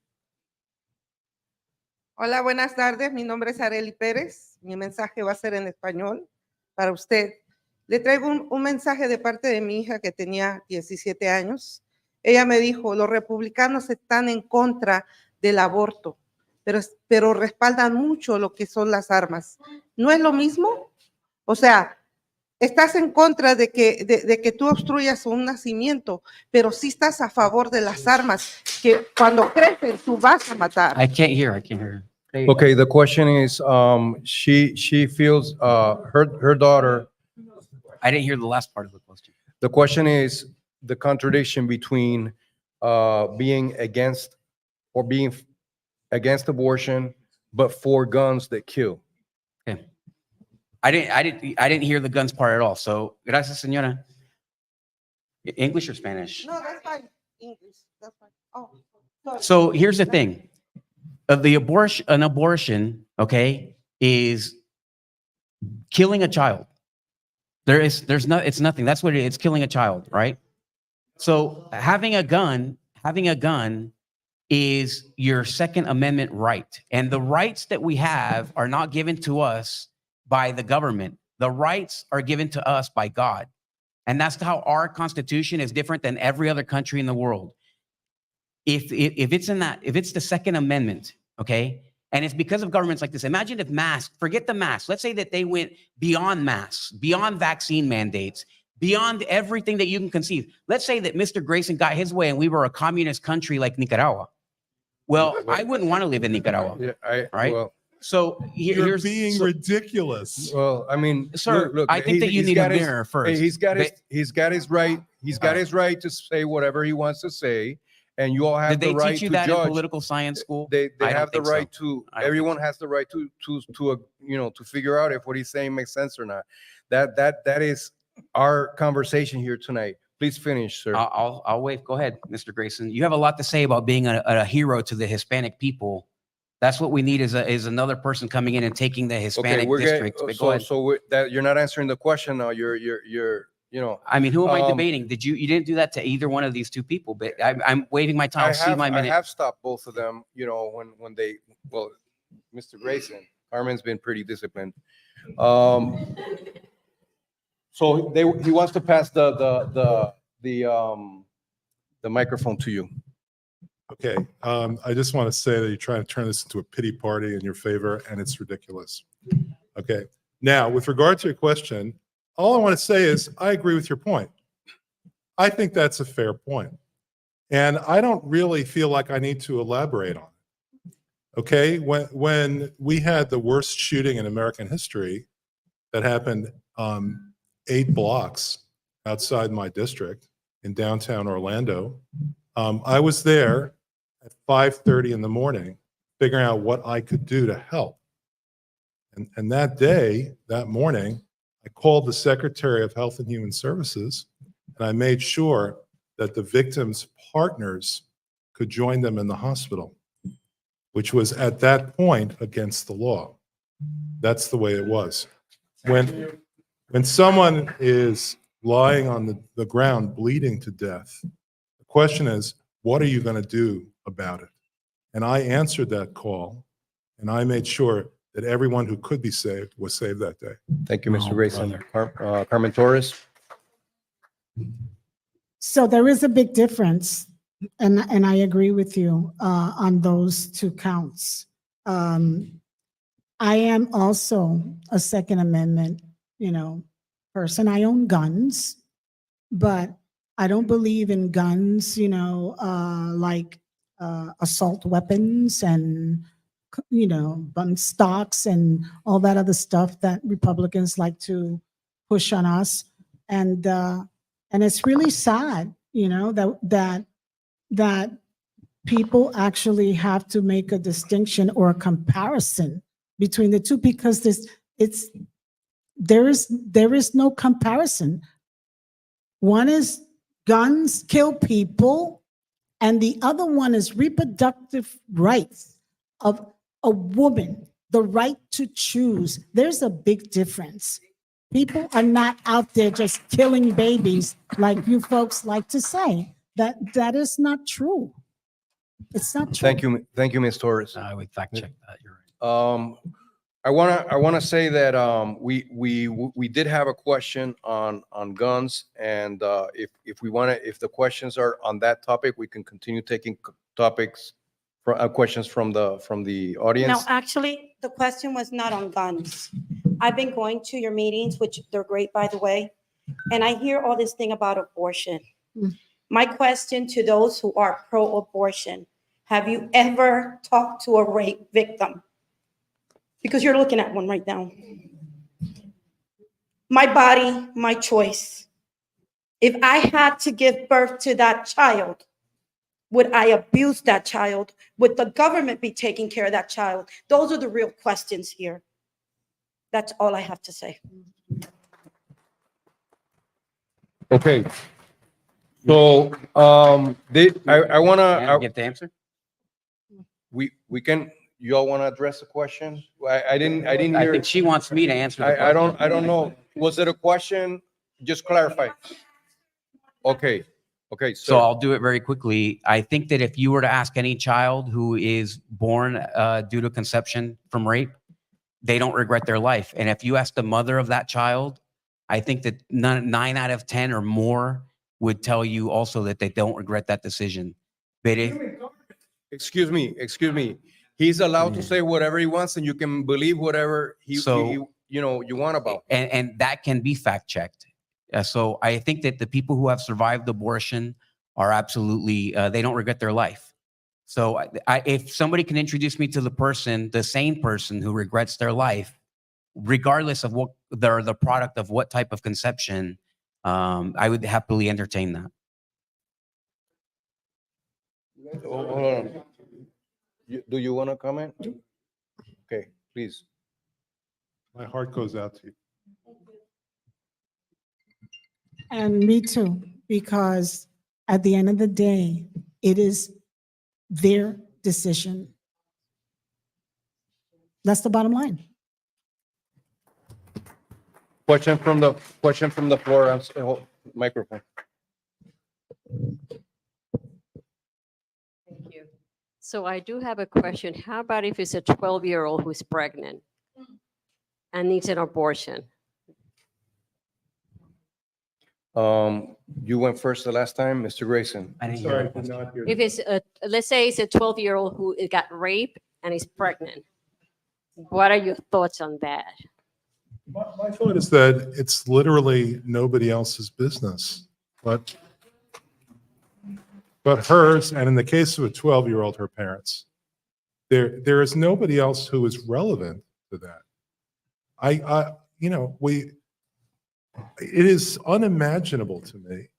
O: Hola, buenas tardes. Mi nombre es Areli Pérez. Mi mensaje va a ser en español para usted. Le traigo un mensaje de parte de mi hija que tenía 17 años. Ella me dijo, los republicanos están en contra del aborto, pero respaldan mucho lo que son las armas. ¿No es lo mismo? O sea, estás en contra de que tú obstruyas un nacimiento, pero sí estás a favor de las armas, que cuando crecen tú vas a matar.
C: I can't hear.
B: Okay, the question is, she feels her daughter.
C: I didn't hear the last part of the question.
B: The question is the contradiction between being against abortion, but for guns that kill.
C: Okay. I didn't hear the guns part at all. So, gracias, señora. English or Spanish?
O: No, that's fine. English. That's fine. Oh, sorry.
C: So here's the thing. An abortion, okay, is killing a child. It's nothing. That's what it is. It's killing a child, right? So having a gun is your Second Amendment right. And the rights that we have are not given to us by the government. The rights are given to us by God. And that's how our Constitution is different than every other country in the world. If it's the Second Amendment, okay, and it's because of governments like this. Imagine if masks, forget the masks. Let's say that they went beyond masks, beyond vaccine mandates, beyond everything that you can conceive. Let's say that Mr. Grayson got his way and we were a communist country like Nicaragua. Well, I wouldn't want to live in Nicaragua, right?
B: Well,
D: So you're being ridiculous.
B: Well, I mean,
C: sir,
B: look,
C: I think that you need a mirror first.
B: He's got his right. He's got his right to say whatever he wants to say, and you all have
C: Did
B: the
C: they
B: right
C: teach you
B: to
C: that
B: judge.
C: in political science school?
B: They
C: I don't
B: have the
C: think so.
B: right to. Everyone has the right to to figure out if what he's saying makes sense or not. That is our conversation here tonight. Please finish, sir.
C: I'll wait. Go ahead, Mr. Grayson. You have a lot to say about being a hero to the Hispanic people
H: That's what we need is another person coming in and taking the
B: Okay,
H: Hispanic
B: we're
H: districts.
B: getting,
H: But go ahead.
B: that, you're not answering the question now. You're, you know.
H: I mean, who am I
B: Um,
H: debating? You didn't do that to either one of these two people, but I'm waiting my time. I'll see my
B: I
H: minute.
B: have stopped both of them, you know, when they, well, Mr. Grayson, Carmen's been pretty disciplined. So he wants to pass the microphone to you.
D: Okay, I just want to say that you're trying to turn this into a pity party in your favor, and it's ridiculous. Okay, now, with regard to your question, all I want to say is I agree with your point. I think that's a fair point. And I don't really feel like I need to elaborate on it. Okay, when we had the worst shooting in American history that happened 8 blocks outside my district in downtown Orlando, I was there at 5:30 in the morning figuring out what I could do to help. And that day, that morning, I called the Secretary of Health and Human Services, and I made sure that the victims' partners could join them in the hospital, which was at that point against the law. That's the way it was. When someone is lying on the ground bleeding to death, the question is, what are you going to do about it? And I answered that call, and I made sure that everyone who could be saved was saved that day.
B: Thank you, Mr. Grayson. Carmen Torres.
E: So there is a big difference, and I agree with you on those 2 counts. I am also a Second Amendment, person. I own guns, but I don't believe in guns, like assault weapons and, bump stocks and all that other stuff that Republicans like to push on us. And it's really sad, that people actually have to make a distinction or a comparison between the two, because there is no comparison. One is guns kill people, and the other one is reproductive rights of a woman, the right to choose. There's a big difference. People are not out there just killing babies like you folks like to say. That is not true. It's not true.
B: Thank you, Ms. Torres.
H: I would fact check that. You're right.
B: I wanna say that we did have a question on guns, and if the questions are on that topic, we can continue taking questions from the audience.
P: No, actually, the question was not on guns. I've been going to your meetings, which they're great, by the way, and I hear all this thing about abortion. My question to those who are pro-abortion: have you ever talked to a rape victim? Because you're looking at one right now. My body, my choice. If I had to give birth to that child, would I abuse that child? Would the government be taking care of that child? Those are the real questions here. That's all I have to say.
B: Okay. So, I wanna.
H: Get the answer?
B: We can. You all want to address the question? I didn't hear.
H: I think she wants me to answer the question.
B: I don't know. Was it a question? Just clarify. Okay.
H: So I'll do it very quickly. I think that if you were to ask any child who is born due to conception from rape, they don't regret their life. And if you ask the mother of that child, I think that 9 out of 10 or more would tell you also that they don't regret that decision. But
B: Excuse me. He's allowed to say whatever he wants, and you can believe whatever you want about.
H: And that can be fact checked. So I think that the people who have survived abortion are absolutely, they don't regret their life. So if somebody can introduce me to the sane person who regrets their life, regardless of what they're the product of what type of conception, I would happily entertain that.
B: Hold on. Do you want to comment? Okay, please.
D: My heart goes out to you.
E: And me too, because at the end of the day, it is their decision. That's the bottom line.
B: Question from the floor. Microphone.
Q: Thank you. So I do have a question. How about if it's a 12-year-old who's pregnant and needs an abortion?
B: You went first the last time, Mr. Grayson.
C: I didn't hear
D: Sorry,
C: the
D: I did
C: question.
D: not hear.
Q: If it's let's say it's a 12-year-old who got raped and is pregnant, what are your thoughts on that?
D: My thought is that it's literally nobody else's business, but hers, and in the case of a 12-year-old, her parents. There is nobody else who is relevant to that. It is unimaginable to me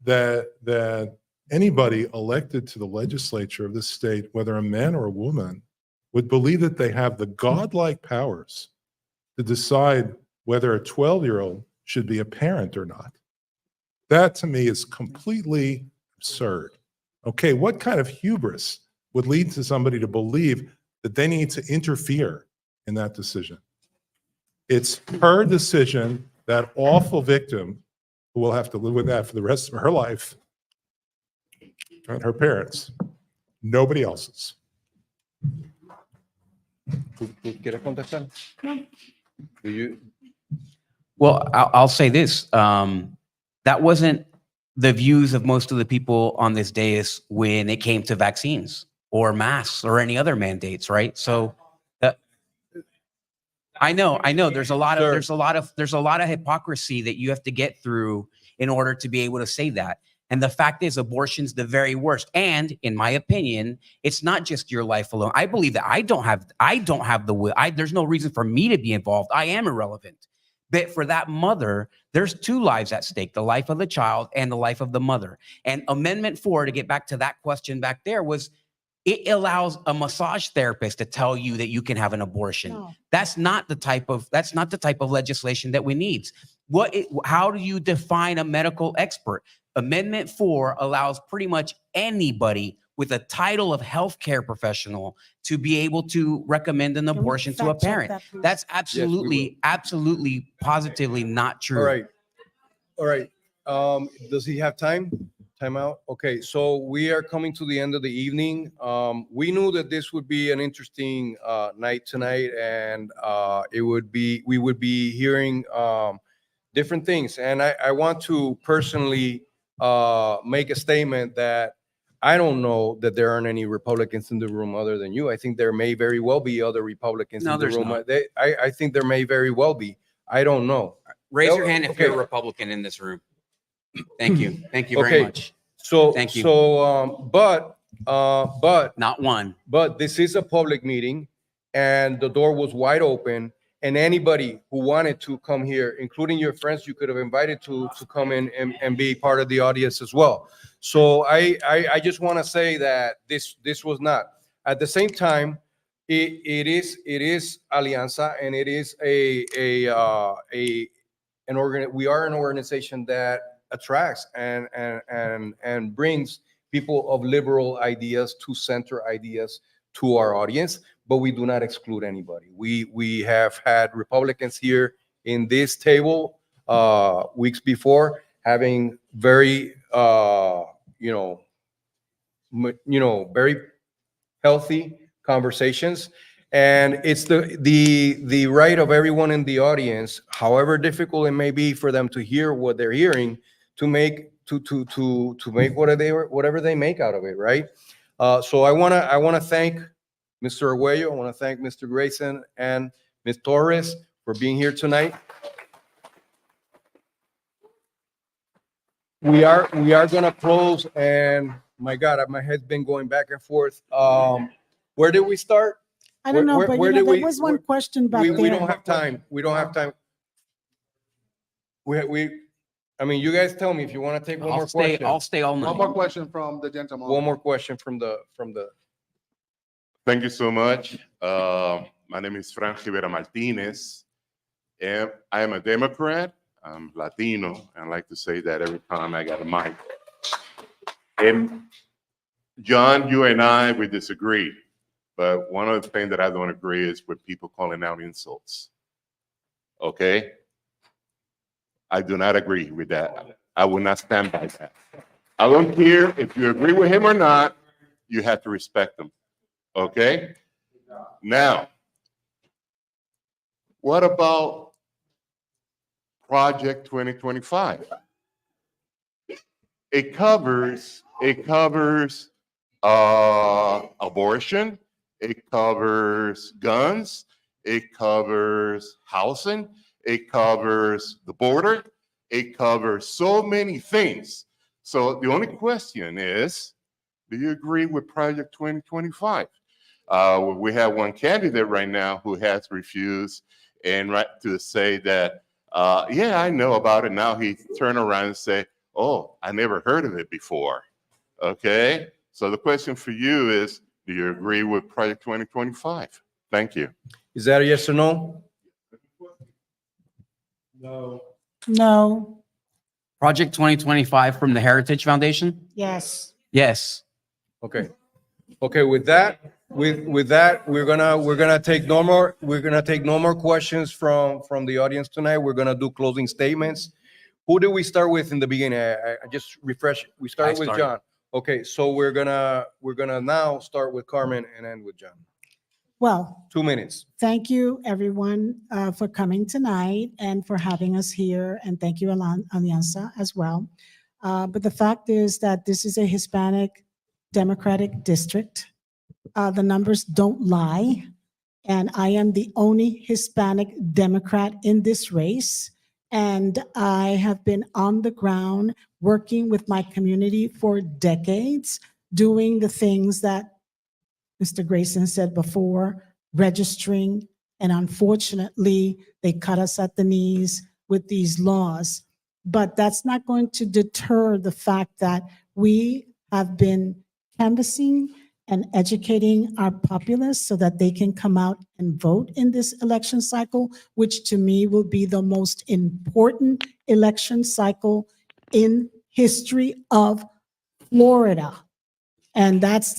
D: that anybody elected to the legislature of this state, whether a man or a woman, would believe that they have the godlike powers to decide whether a 12-year-old should be a parent or not. That to me is completely absurd. Okay, what kind of hubris would lead to somebody to believe that they need to interfere in that decision? It's her decision, that awful victim who will have to live with that for the rest of her life, and her parents, nobody else's.
B: ¿Quieres contestar? Do you?
C: Well, I'll say this. That wasn't the views of most of the people on this dais when it came to vaccines or masks or any other mandates, right? So I know. There's a lot of hypocrisy that you have to get through in order to be able to say that. And the fact is, abortion's the very worst. And in my opinion, it's not just your life alone. I believe that I don't have the will. There's no reason for me to be involved. I am irrelevant. But for that mother, there's two lives at stake, the life of the child and the life of the mother. And Amendment 4, to get back to that question back there, was it allows a massage therapist to tell you that you can have an abortion.
E: No.
C: That's not the type of legislation that we need. How do you define a medical expert? Amendment 4 allows pretty much anybody with a title of healthcare professional to be able to recommend an abortion to a
E: fact check
C: parent.
E: that, please?
C: That's absolutely, positively not true.
B: All right. Does he have time? Time out? Okay, so we are coming to the end of the evening. We knew that this would be an interesting night tonight, and we would be hearing different things. And I want to personally make a statement that I don't know that there aren't any Republicans in the room other than you. I think there may very well be other Republicans
C: No,
B: in the
C: there's
B: room.
C: not.
B: I think there may very well be. I don't know.
C: Raise your hand if
B: Okay.
C: you're a Republican in this room. Thank you. Thank you very much.
B: So,
C: Thank you.
B: But
C: Not one.
B: But this is a public meeting, and the door was wide open, and anybody who wanted to come here, including your friends, you could have invited to come in and be part of the audience as well. So I just want to say that this was not. At the same time, it is Alianza, and it is we are an organization that attracts and brings people of liberal ideas to center ideas to our audience, but we do not exclude anybody. We have had Republicans here in this table weeks before, having very very healthy conversations. And it's the right of everyone in the audience, however difficult it may be for them to hear what they're hearing, to make whatever they make out of it, right? So I wanna thank Mr. Arguello, I wanna thank Mr. Grayson and Ms. Torres for being here tonight. We are gonna close, and my God, my head's been going back and forth. Where did we start?
E: I don't know,
B: Where-
E: but
B: where
E: there
B: did
E: was one question back there.
B: We don't have time. We don't have time. I mean, you guys tell me if you want to take one more question.
C: I'll stay all night.
F: One more question from the gentleman.
B: One more question from the.
R: Thank you so much. My name is Frank Rivera Martinez, and I am a Democrat. I'm Latino, and I like to say that every time I got a mic. And John, you and I, we disagree, But one of the things that I don't agree is with people calling out insults. Okay? I do not agree with that. I will not stand by that. I don't care if you agree with him or not, you have to respect him. Okay? Now, what about Project 2025? It covers abortion, it covers guns, it covers housing, it covers the border, it covers so many things. So the only question is, do you agree with Project 2025? We have one candidate right now who has refused and right to say that, yeah, I know about it. Now he turned around and say, oh, I never heard of it before. Okay? So the question for you is, do you agree with Project 2025? Thank you.
B: Is that a yes or no?
D: No.
E: No.
C: Project 2025 from the Heritage Foundation?
E: Yes.
C: Yes.
B: Okay. Okay, with that, we're gonna take no more questions from the audience tonight. We're gonna do closing statements. Who did we start with in the beginning? I just refresh. We started with John. Okay, so we're gonna now start with Carmen and end with John.
E: Well,
B: 2 minutes.
E: thank you, everyone, for coming tonight and for having us here. And thank you, Alianza, as well. But the fact is that this is a Hispanic Democratic district. The numbers don't lie. And I am the only Hispanic Democrat in this race. And I have been on the ground working with my community for decades, doing the things that Mr. Grayson said before, registering, and unfortunately, they cut us at the knees with these laws. But that's not going to deter the fact that we have been canvassing and educating our populace so that they can come out and vote in this election cycle, which to me will be the most important election cycle in history of Florida. And that's,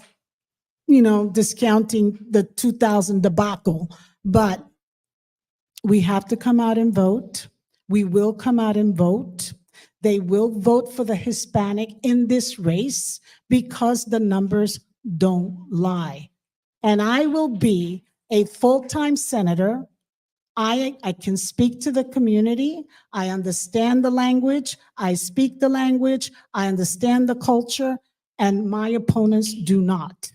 E: discounting the 2000 debacle, but we have to come out and vote. We will come out and vote. They will vote for the Hispanic in this race because the numbers don't lie. And I will be a full-time senator. I can speak to the community. I understand the language. I speak the language. I understand the culture, and my opponents do not.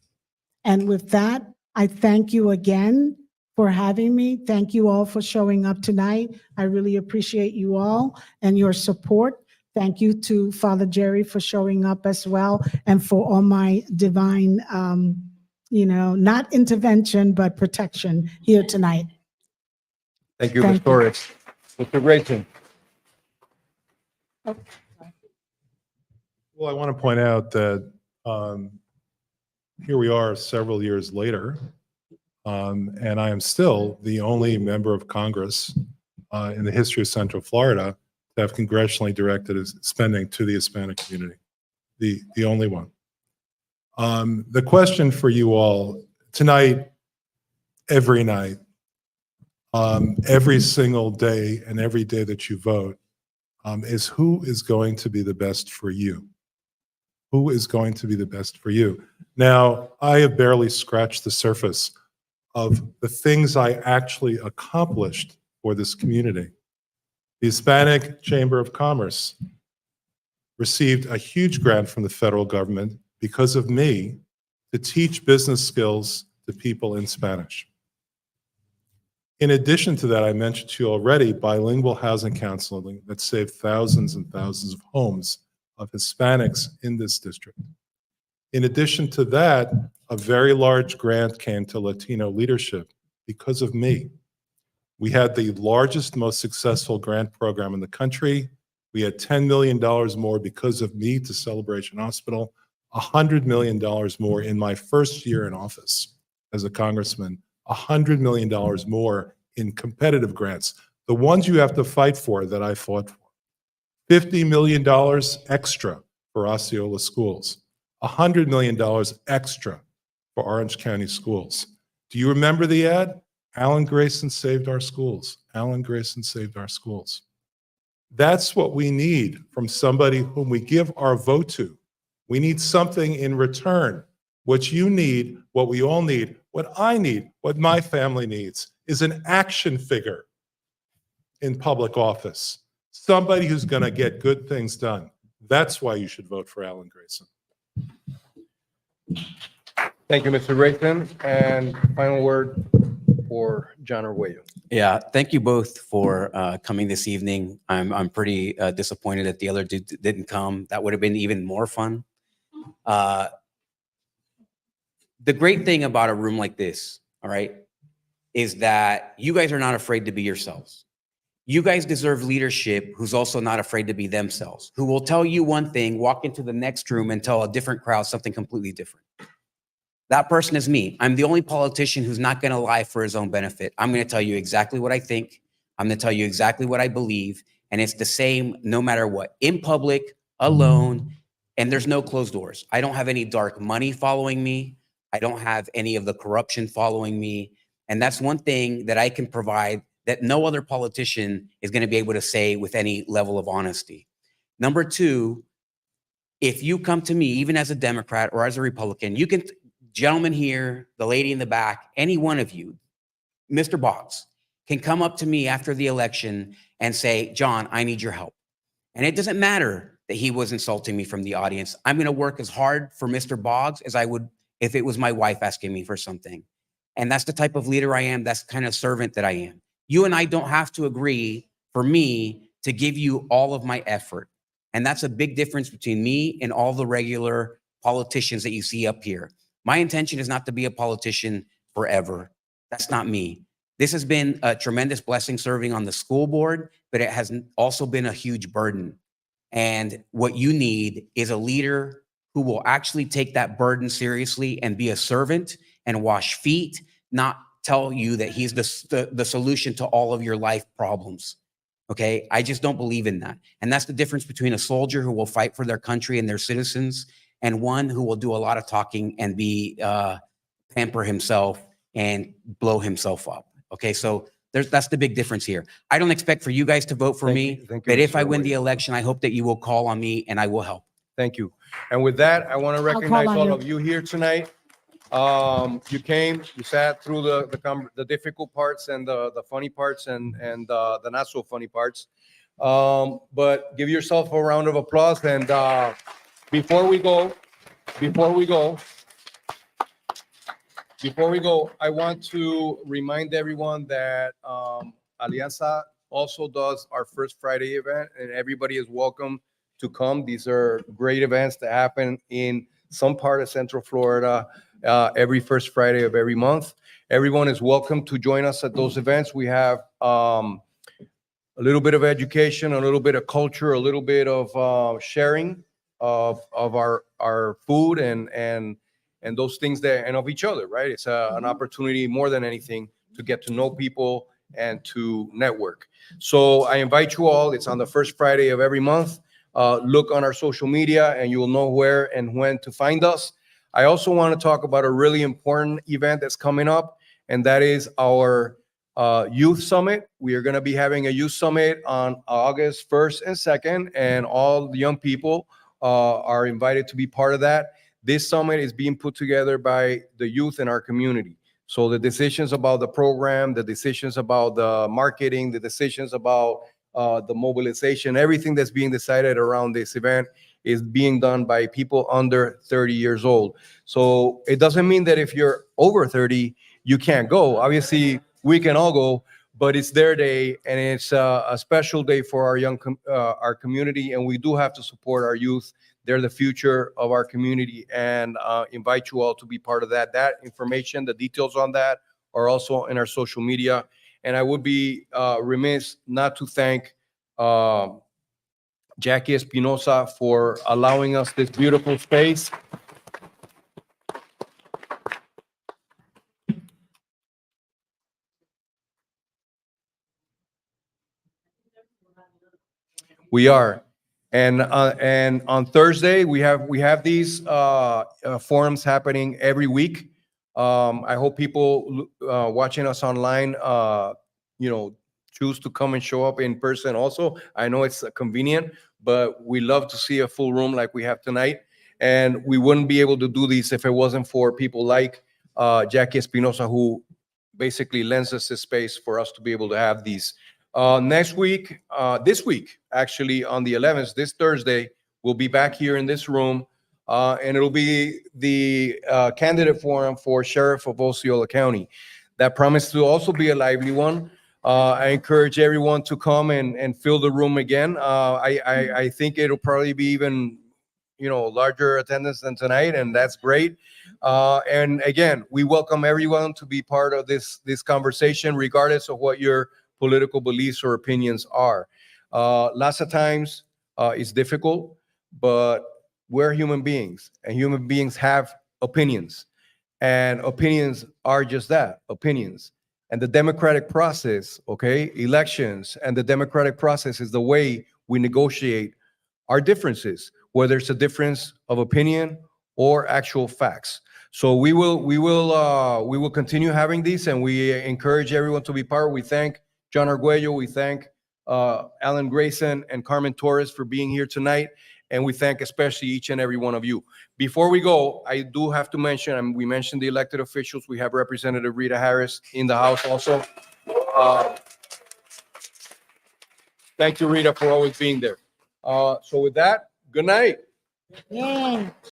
E: And with that, I thank you again for having me. Thank you all for showing up tonight. I really appreciate you all and your support. Thank you to Father Jerry for showing up as well, and for all my divine, not intervention, but protection here tonight.
B: Thank you, Ms. Torres. Mr. Grayson.
D: Well, I want to point out that here we are several years later, and I am still the only member of Congress in the history of Central Florida to have congressionally directed spending to the Hispanic community, the only one. The question for you all tonight, every night, every single day, and every day that you vote, is who is going to be the best for you? Who is going to be the best for you? Now, I have barely scratched the surface of the things I actually accomplished for this community. The Hispanic Chamber of Commerce received a huge grant from the federal government because of me to teach business skills to people in Spanish. In addition to that, I mentioned to you already bilingual housing counseling that saved thousands and thousands of homes of Hispanics in this district. In addition to that, a very large grant came to Latino leadership because of me. We had the largest, most successful grant program in the country. We had $10 million more because of me to Celebration Hospital, $100 million more in my first year in office as a congressman, $100 million more in competitive grants, the ones you have to fight for that I fought for. $50 million extra for Osceola schools, $100 million extra for Orange County schools. Do you remember the ad? Alan Grayson saved our schools. Alan Grayson saved our schools. That's what we need from somebody whom we give our vote to. We need something in return. What you need, what we all need, what I need, what my family needs is an action figure in public office. Somebody who's going to get good things done. That's why you should vote for Alan Grayson.
B: Thank you, Mr. Grayson. And final word for John Arguello.
H: Yeah, thank you both for coming this evening. I'm pretty disappointed that the other dude didn't come. That would have been even more fun. The great thing about a room like this, all right, is that you guys are not afraid to be yourselves. You guys deserve leadership who's also not afraid to be themselves, who will tell you one thing, walk into the next room and tell a different crowd something completely different. That person is me. I'm the only politician who's not going to lie for his own benefit. I'm going to tell you exactly what I think. I'm going to tell you exactly what I believe. And it's the same no matter what, in public, alone, and there's no closed doors. I don't have any dark money following me. I don't have any of the corruption following me. And that's one thing that I can provide that no other politician is going to be able to say with any level of honesty. Number two, if you come to me, even as a Democrat or as a Republican, you can, gentleman here, the lady in the back, any one of you, Mr. Boggs, can come up to me after the election and say, John, I need your help. And it doesn't matter that he was insulting me from the audience. I'm going to work as hard for Mr. Boggs as I would if it was my wife asking me for something. And that's the type of leader I am. That's the kind of servant that I am. You and I don't have to agree for me to give you all of my effort. And that's a big difference between me and all the regular politicians that you see up here. My intention is not to be a politician forever. That's not me. This has been a tremendous blessing serving on the school board, but it has also been a huge burden. And what you need is a leader who will actually take that burden seriously and be a servant and wash feet, not tell you that he's the solution to all of your life problems. Okay, I just don't believe in that. And that's the difference between a soldier who will fight for their country and their citizens and one who will do a lot of talking and be pamper himself and blow himself up. Okay, so that's the big difference here. I don't expect for you guys to vote for me, but if I win the election, I hope that you will call on me and I will help.
B: Thank you. And with that, I want to recognize
E: on
B: all
E: you.
B: of you here tonight. You came, you sat through the difficult parts and the funny parts and the not so funny parts. But give yourself a round of applause. And before we go, I want to remind everyone that Alianza also does our First Friday event, and everybody is welcome to come. These are great events that happen in some part of Central Florida every first Friday of every month. Everyone is welcome to join us at those events. We have a little bit of education, a little bit of culture, a little bit of sharing of our food and those things that, and of each other, right? It's an opportunity more than anything to get to know people and to network. So I invite you all. It's on the first Friday of every month. Look on our social media and you will know where and when to find us. I also want to talk about a really important event that's coming up, and that is our Youth Summit. We are going to be having a Youth Summit on August 1st and 2nd, and all the young people are invited to be part of that. This summit is being put together by the youth in our community. So the decisions about the program, the decisions about the marketing, the decisions about the mobilization, everything that's being decided around this event is being done by people under 30 years old. So it doesn't mean that if you're over 30, you can't go. Obviously, we can all go, but it's their day, and it's a special day for our community, and we do have to support our youth. They're the future of our community, and invite you all to be part of that. That information, the details on that are also in our social media. And I would be remiss not to thank Jackie Espinosa for allowing us this beautiful space. We are. And on Thursday, we have these forums happening every week. I hope people watching us online, choose to come and show up in person also. I know it's convenient, but we love to see a full room like we have tonight. And we wouldn't be able to do these if it wasn't for people like Jackie Espinosa, who basically lends us this space for us to be able to have these. This week, actually on the 11th, this Thursday, we'll be back here in this room, and it'll be the candidate forum for Sheriff of Osceola County. That promised to also be a lively one. I encourage everyone to come and fill the room again. I think it'll probably be even larger attendance than tonight, and that's great. And again, we welcome everyone to be part of this conversation, regardless of what your political beliefs or opinions are. Lots of times it's difficult, but we're human beings, and human beings have opinions, and opinions are just that, opinions. And the democratic process, okay, elections and the democratic process is the way we negotiate our differences, whether it's a difference of opinion or actual facts. So we will continue having these, and we encourage everyone to be part. We thank John Arguello, we thank Alan Grayson and Carmen Torres for being here tonight, and we thank especially each and every one of you. Before we go, I do have to mention, and we mentioned the elected officials. We have Representative Rita Harris in the house also. Thank you, Rita, for always being there. So with that, good night.
E: Yeah.